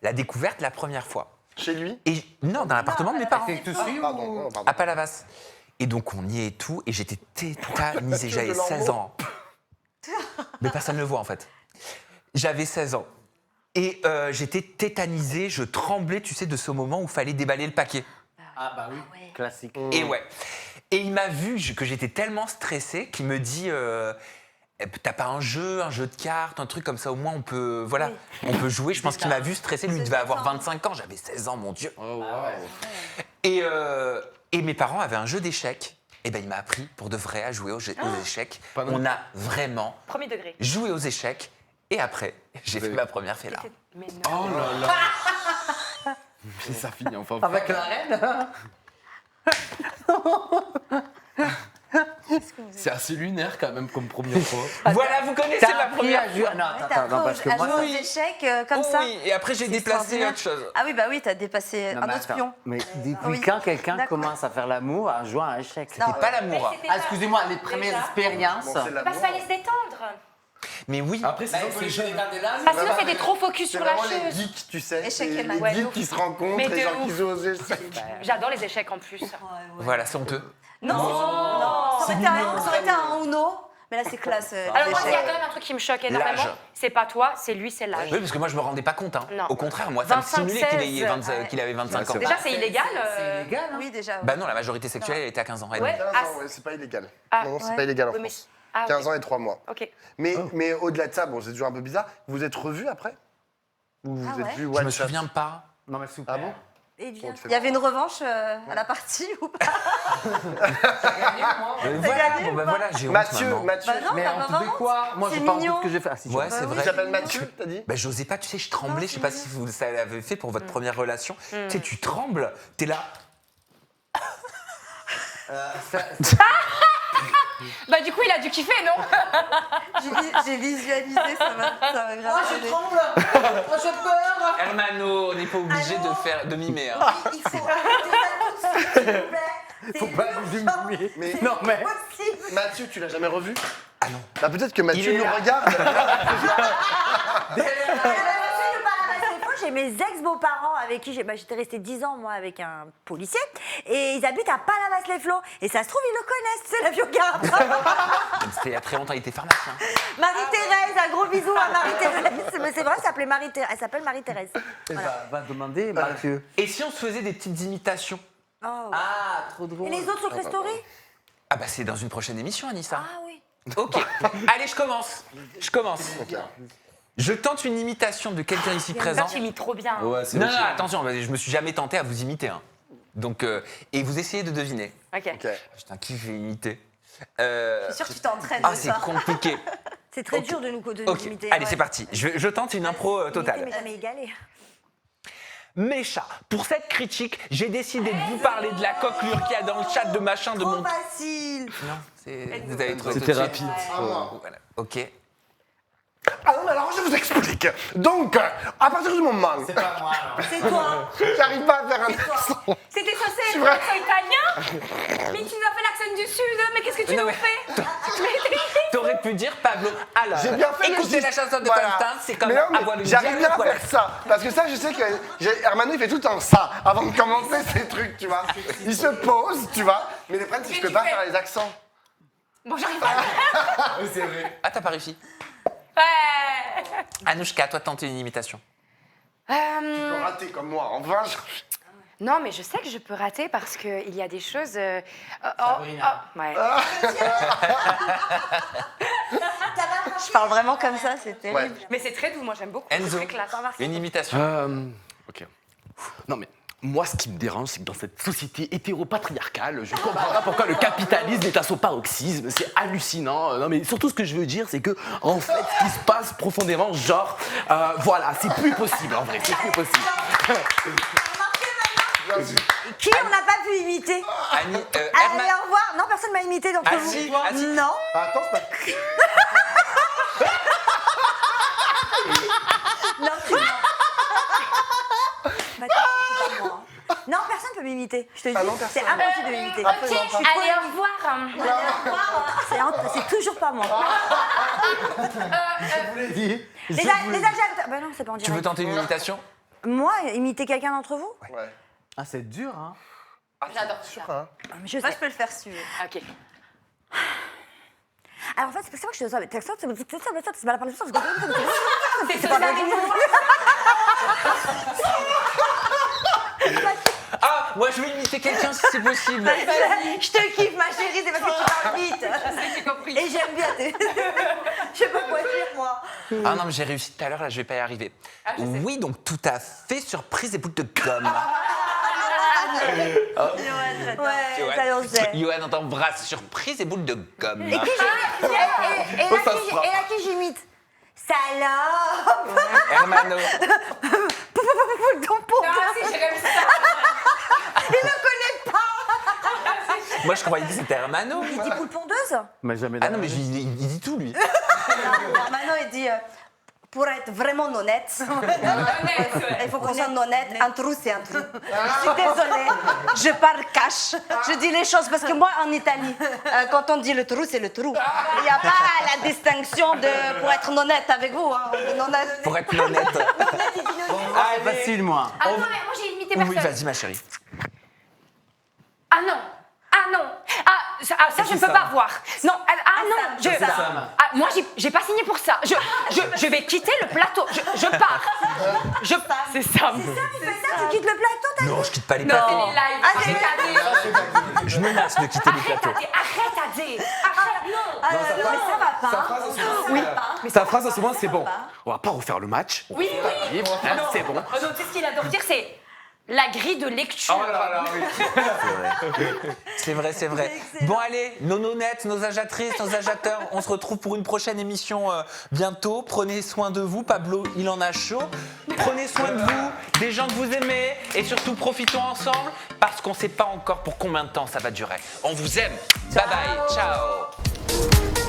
la découverte la première fois. Chez lui? Et non, dans l'appartement de mes parents, Pardon. à Palavas. Et donc on y est et tout, et j'étais tétanisé, j'avais 16 ans. Mais personne ne le voit en fait. J'avais 16 ans. Et j'étais tétanisé, je tremblais, tu sais, de ce moment où il fallait déballer le paquet. Ah bah oui, classique. Et ouais. Et il m'a vu que j'étais tellement stressé qu'il me dit t'as pas un jeu de cartes, un truc comme ça, au moins on peut, voilà, on peut jouer. Je pense qu'il m'a vu stressé, lui il devait avoir 25 ans, j'avais 16 ans, mon Dieu. Oh, wow. Et mes parents avaient un jeu d'échecs. Et ben il m'a appris pour de vrai à jouer aux échecs. On a vraiment Premier degré. joué aux échecs. Et après, j'ai fait ma première fella. Mais non. Oh là là. Et ça finit enfin. Avec la reine C'est assez lunaire quand même comme première fois. Voilà, vous connaissez ma première à jouer. Non, attends, non, parce que à moi. jouer aux oui. échecs comme ça. Oui, et après j'ai C'est déplacé extraordinaire. autre chose. Ah oui, bah oui, t'as dépassé Non, un mais autre attends, pion. mais depuis Oui. quand quelqu'un D'accord. commence à faire l'amour en jouant à un échec Non, C'est pas l'amour. Ah, excusez-moi, les premières expériences. Bon, c'est Parce l'amour. qu'il fallait se détendre. Mais oui. Après, c'est entre les jeunes. Parce que sinon, c'était trop focus C'est sur la vraiment les chose. geeks, tu sais. Échecs et Les maths. Ouais, geeks de qui se rencontrent, Mais les de gens qui ouf. jouent aux échecs. J'adore les échecs en plus. Voilà, c'est honteux. Non, ça aurait été un Uno, mais là c'est classe. Alors moi, il y a l'échec. quand même un truc qui me choque énormément. L'âge. C'est pas toi, c'est lui, c'est l'âge. Oui, parce que moi je me rendais pas compte. Hein. Non. Au contraire, moi ça me 25, stimulait qu'il 16, avait 25 ans. Déjà, c'est illégal. C'est illégal, hein. Oui, déjà. Bah non, la majorité sexuelle elle était à 15 ans. et Ouais. demi. 15 Ah, ans, ouais, c'est pas illégal. Ah, Non, c'est ouais. pas illégal en Oui, mais- France. Ah, 15 ans et 3 mois. Ok. Mais au-delà de ça, bon, c'est toujours un peu bizarre. Vous êtes revus après Ou vous Ah êtes ouais. vus Je one me shot souviens pas. Non, mais super. Ah bon Et il vient. Il y avait une revanche à la partie ou pas Voilà, bon bah voilà, j'ai honte Mathieu, maintenant. Mathieu. Bah non, Mais t'as on pas te dit vraiment. quoi Moi, C'est j'ai pas mignon. envie que j'ai fait. Ah, si, Ouais, je- c'est Il vrai. s'appelle Mathieu, t'as dit Bah j'osais pas, tu sais, je tremblais, je sais pas si vous ça l'avez fait pour votre première relation. Tu sais, tu trembles, t'es là. Bah du coup, il a dû kiffer, non? J'ai visualisé, ça m'a grave. je aidé. tremble Oh, j'ai peur Hermano, on n'est pas obligé de mimer. Hein. Il faut arrêter ça tout de suite, s'il vous plaît. Faut pas vous mimer. Mais Non, mais. Possible. Mathieu, tu l'as jamais revu Ah non. Bah peut-être que Mathieu Il est nous là. regarde. J'ai mes ex-beaux-parents avec qui j'étais restée 10 ans, moi, avec un policier. Et ils habitent à Palavas-les-Flots. Et ça se trouve, ils le connaissent, c'est la vieux gare. C'était il y a très longtemps, il était pharmacien. Marie-Thérèse, un gros bisou à Marie-Thérèse. Mais c'est vrai, elle s'appelle Marie-Thérèse. Va demander, Mathieu. Et si on se faisait des petites imitations? Oh. Ah, trop drôle. Et les autres Secret Story Ah bah c'est dans une prochaine émission, Anissa. Ah oui. Ok. Allez, je commence. Je tente une imitation de quelqu'un ici présent. Tu imites trop bien. Ouais, c'est Non, vrai non, que- attention, je me suis jamais tenté à vous imiter. Hein. Donc, et vous essayez de deviner. Ok. Ok. Putain, qui je vais imiter Je suis sûre que tu t'entraînes Ah, de c'est ça. compliqué. C'est très Ok. dur de nous Ok, imiter. allez, ouais. c'est parti. Je tente une impro Imiter, totale. mais jamais égalé. Mes chats, pour cette critique, j'ai décidé de vous parler de la coquelure qu'il y a dans le chat de machin de Trop mon... facile. Non, vous avez trouvé C'était tout de suite. rapide. Voilà, ok. Ah non, mais alors je vous explique. Donc, à partir du moment C'est pas moi, alors. C'est toi. j'arrive pas à faire un accent. C'était censé être vrai. l'accent italien, mais tu nous as fait l'accent du sud, mais qu'est-ce que tu Non, nous mais- fais? T'aurais pu dire Pablo. Alors, J'ai bien fait le écoutez geste. la chanson de Voilà. Constance, c'est comme Mais non, mais avoir une j'arrive bien à voilà. faire ça. Parce que ça, je sais que Hermano, il fait tout le temps ça avant de commencer ces trucs, tu vois. Il se pose, tu vois. Mais le problème, c'est que je peux tu pas fais. faire les accents. Bon, j'arrive pas à le faire. Oui, c'est vrai. Ah, t'as pas réussi. Ouais. Anouchka, toi, tenter une imitation. Tu peux rater comme moi. Enfin, Non, mais je sais que je peux rater parce qu'il y a des choses. Sabrina. Ouais. Je parle vraiment comme ça, c'est terrible. Mais c'est très doux, moi j'aime beaucoup. C'est Enzo, très classe. une imitation. Ok. Non mais moi ce qui me dérange c'est que dans cette société hétéropatriarcale, je comprends pas pourquoi le capitalisme est à son paroxysme, c'est hallucinant. Non mais surtout ce que je veux dire c'est que en fait ce qui se passe profondément, genre voilà, c'est plus possible en vrai, c'est plus possible. Qui on n'a pas pu imiter? Annie, Allez, Herman- au revoir. Non, personne m'a imité d'entre Ah, vous. si, ah, si. Non. attends, c'est pas. Non, tu mens. Bah, c'est pas moi. Non, personne peut m'imiter. Je te dis, Ah non, c'est personne. impossible de m'imiter. Ok, allez, au revoir. C'est toujours pas moi. Je vous l'ai dit. Les Algériens. Bah non, c'est pas en Tu veux direct. tenter une imitation? Moi, imiter quelqu'un d'entre vous? Ouais. Ah, c'est dur, hein. J'adore. Sûr, hein. Ah, mais je Moi, sais. je peux le faire si tu veux. Ok. Alors en fait, c'est pour ça que je te dis ça. C'est ça, c'est pas la parole de ça. C'est ça, Ah, moi je vais imiter quelqu'un si c'est possible. Je te kiffe, ma chérie, c'est parce que tu parles vite. j'ai compris. Et j'aime bien. Je sais pas quoi dire, moi. Ah non, mais j'ai réussi tout à l'heure, là je vais pas y arriver. je sais. Oui, donc tout à fait, surprise et boule de gomme. Ouais, ça on sait. Johan, on t'embrasse, surprise et boule de gomme. Et qui j'imite? Oh, ça se fera. Et à qui j'imite? Salope. Hermano. Ton pot. Ah, si, j'aime ça. Il ne connaît pas. Moi, je croyais que c'était Hermano. Il dit poule pondeuse. Mais jamais Ah non, mais il dit tout, lui. Hermano, il dit pour être vraiment honnête, il faut qu'on soit honnête. Un trou, c'est un trou. Je suis désolée, je parle cash. Je dis les choses parce que moi, en Italie, quand on dit le trou, c'est le trou. Il n'y a pas la distinction de pour être honnête avec vous. Hein. Honnête. Pour être honnête. C'est facile, moi. Ah non, mais moi j'ai limité Oui, personne. vas-y, ma chérie. Ah non. Ah non. Ça je ne peux pas voir. Non, moi j'ai pas signé pour ça. Je vais quitter le plateau. Je pars. C'est ça. Tu quittes le plateau, t'as Non, je quitte pas les Non, c'est plateaux. les lives. Arrête, Adé. Je menace de quitter les plateaux. Arrête, Adé. Arrête, non. Mais ça va pas. Sa phrase à ce moment, c'est bon. On va pas refaire le match. Oui. C'est bon. Non, tu sais ce qu'il adore dire, c'est la grille de lecture. Oh là là, oui. C'est vrai, c'est vrai. Bon, allez, nos nonettes, nos agiatrices, nos agiateurs, on se retrouve pour une prochaine émission bientôt. Prenez soin de vous. Pablo, il en a chaud. Prenez soin de vous, des gens que vous aimez. Et surtout, profitons ensemble parce qu'on ne sait pas encore pour combien de temps ça va durer. On vous aime. Bye bye. Ciao.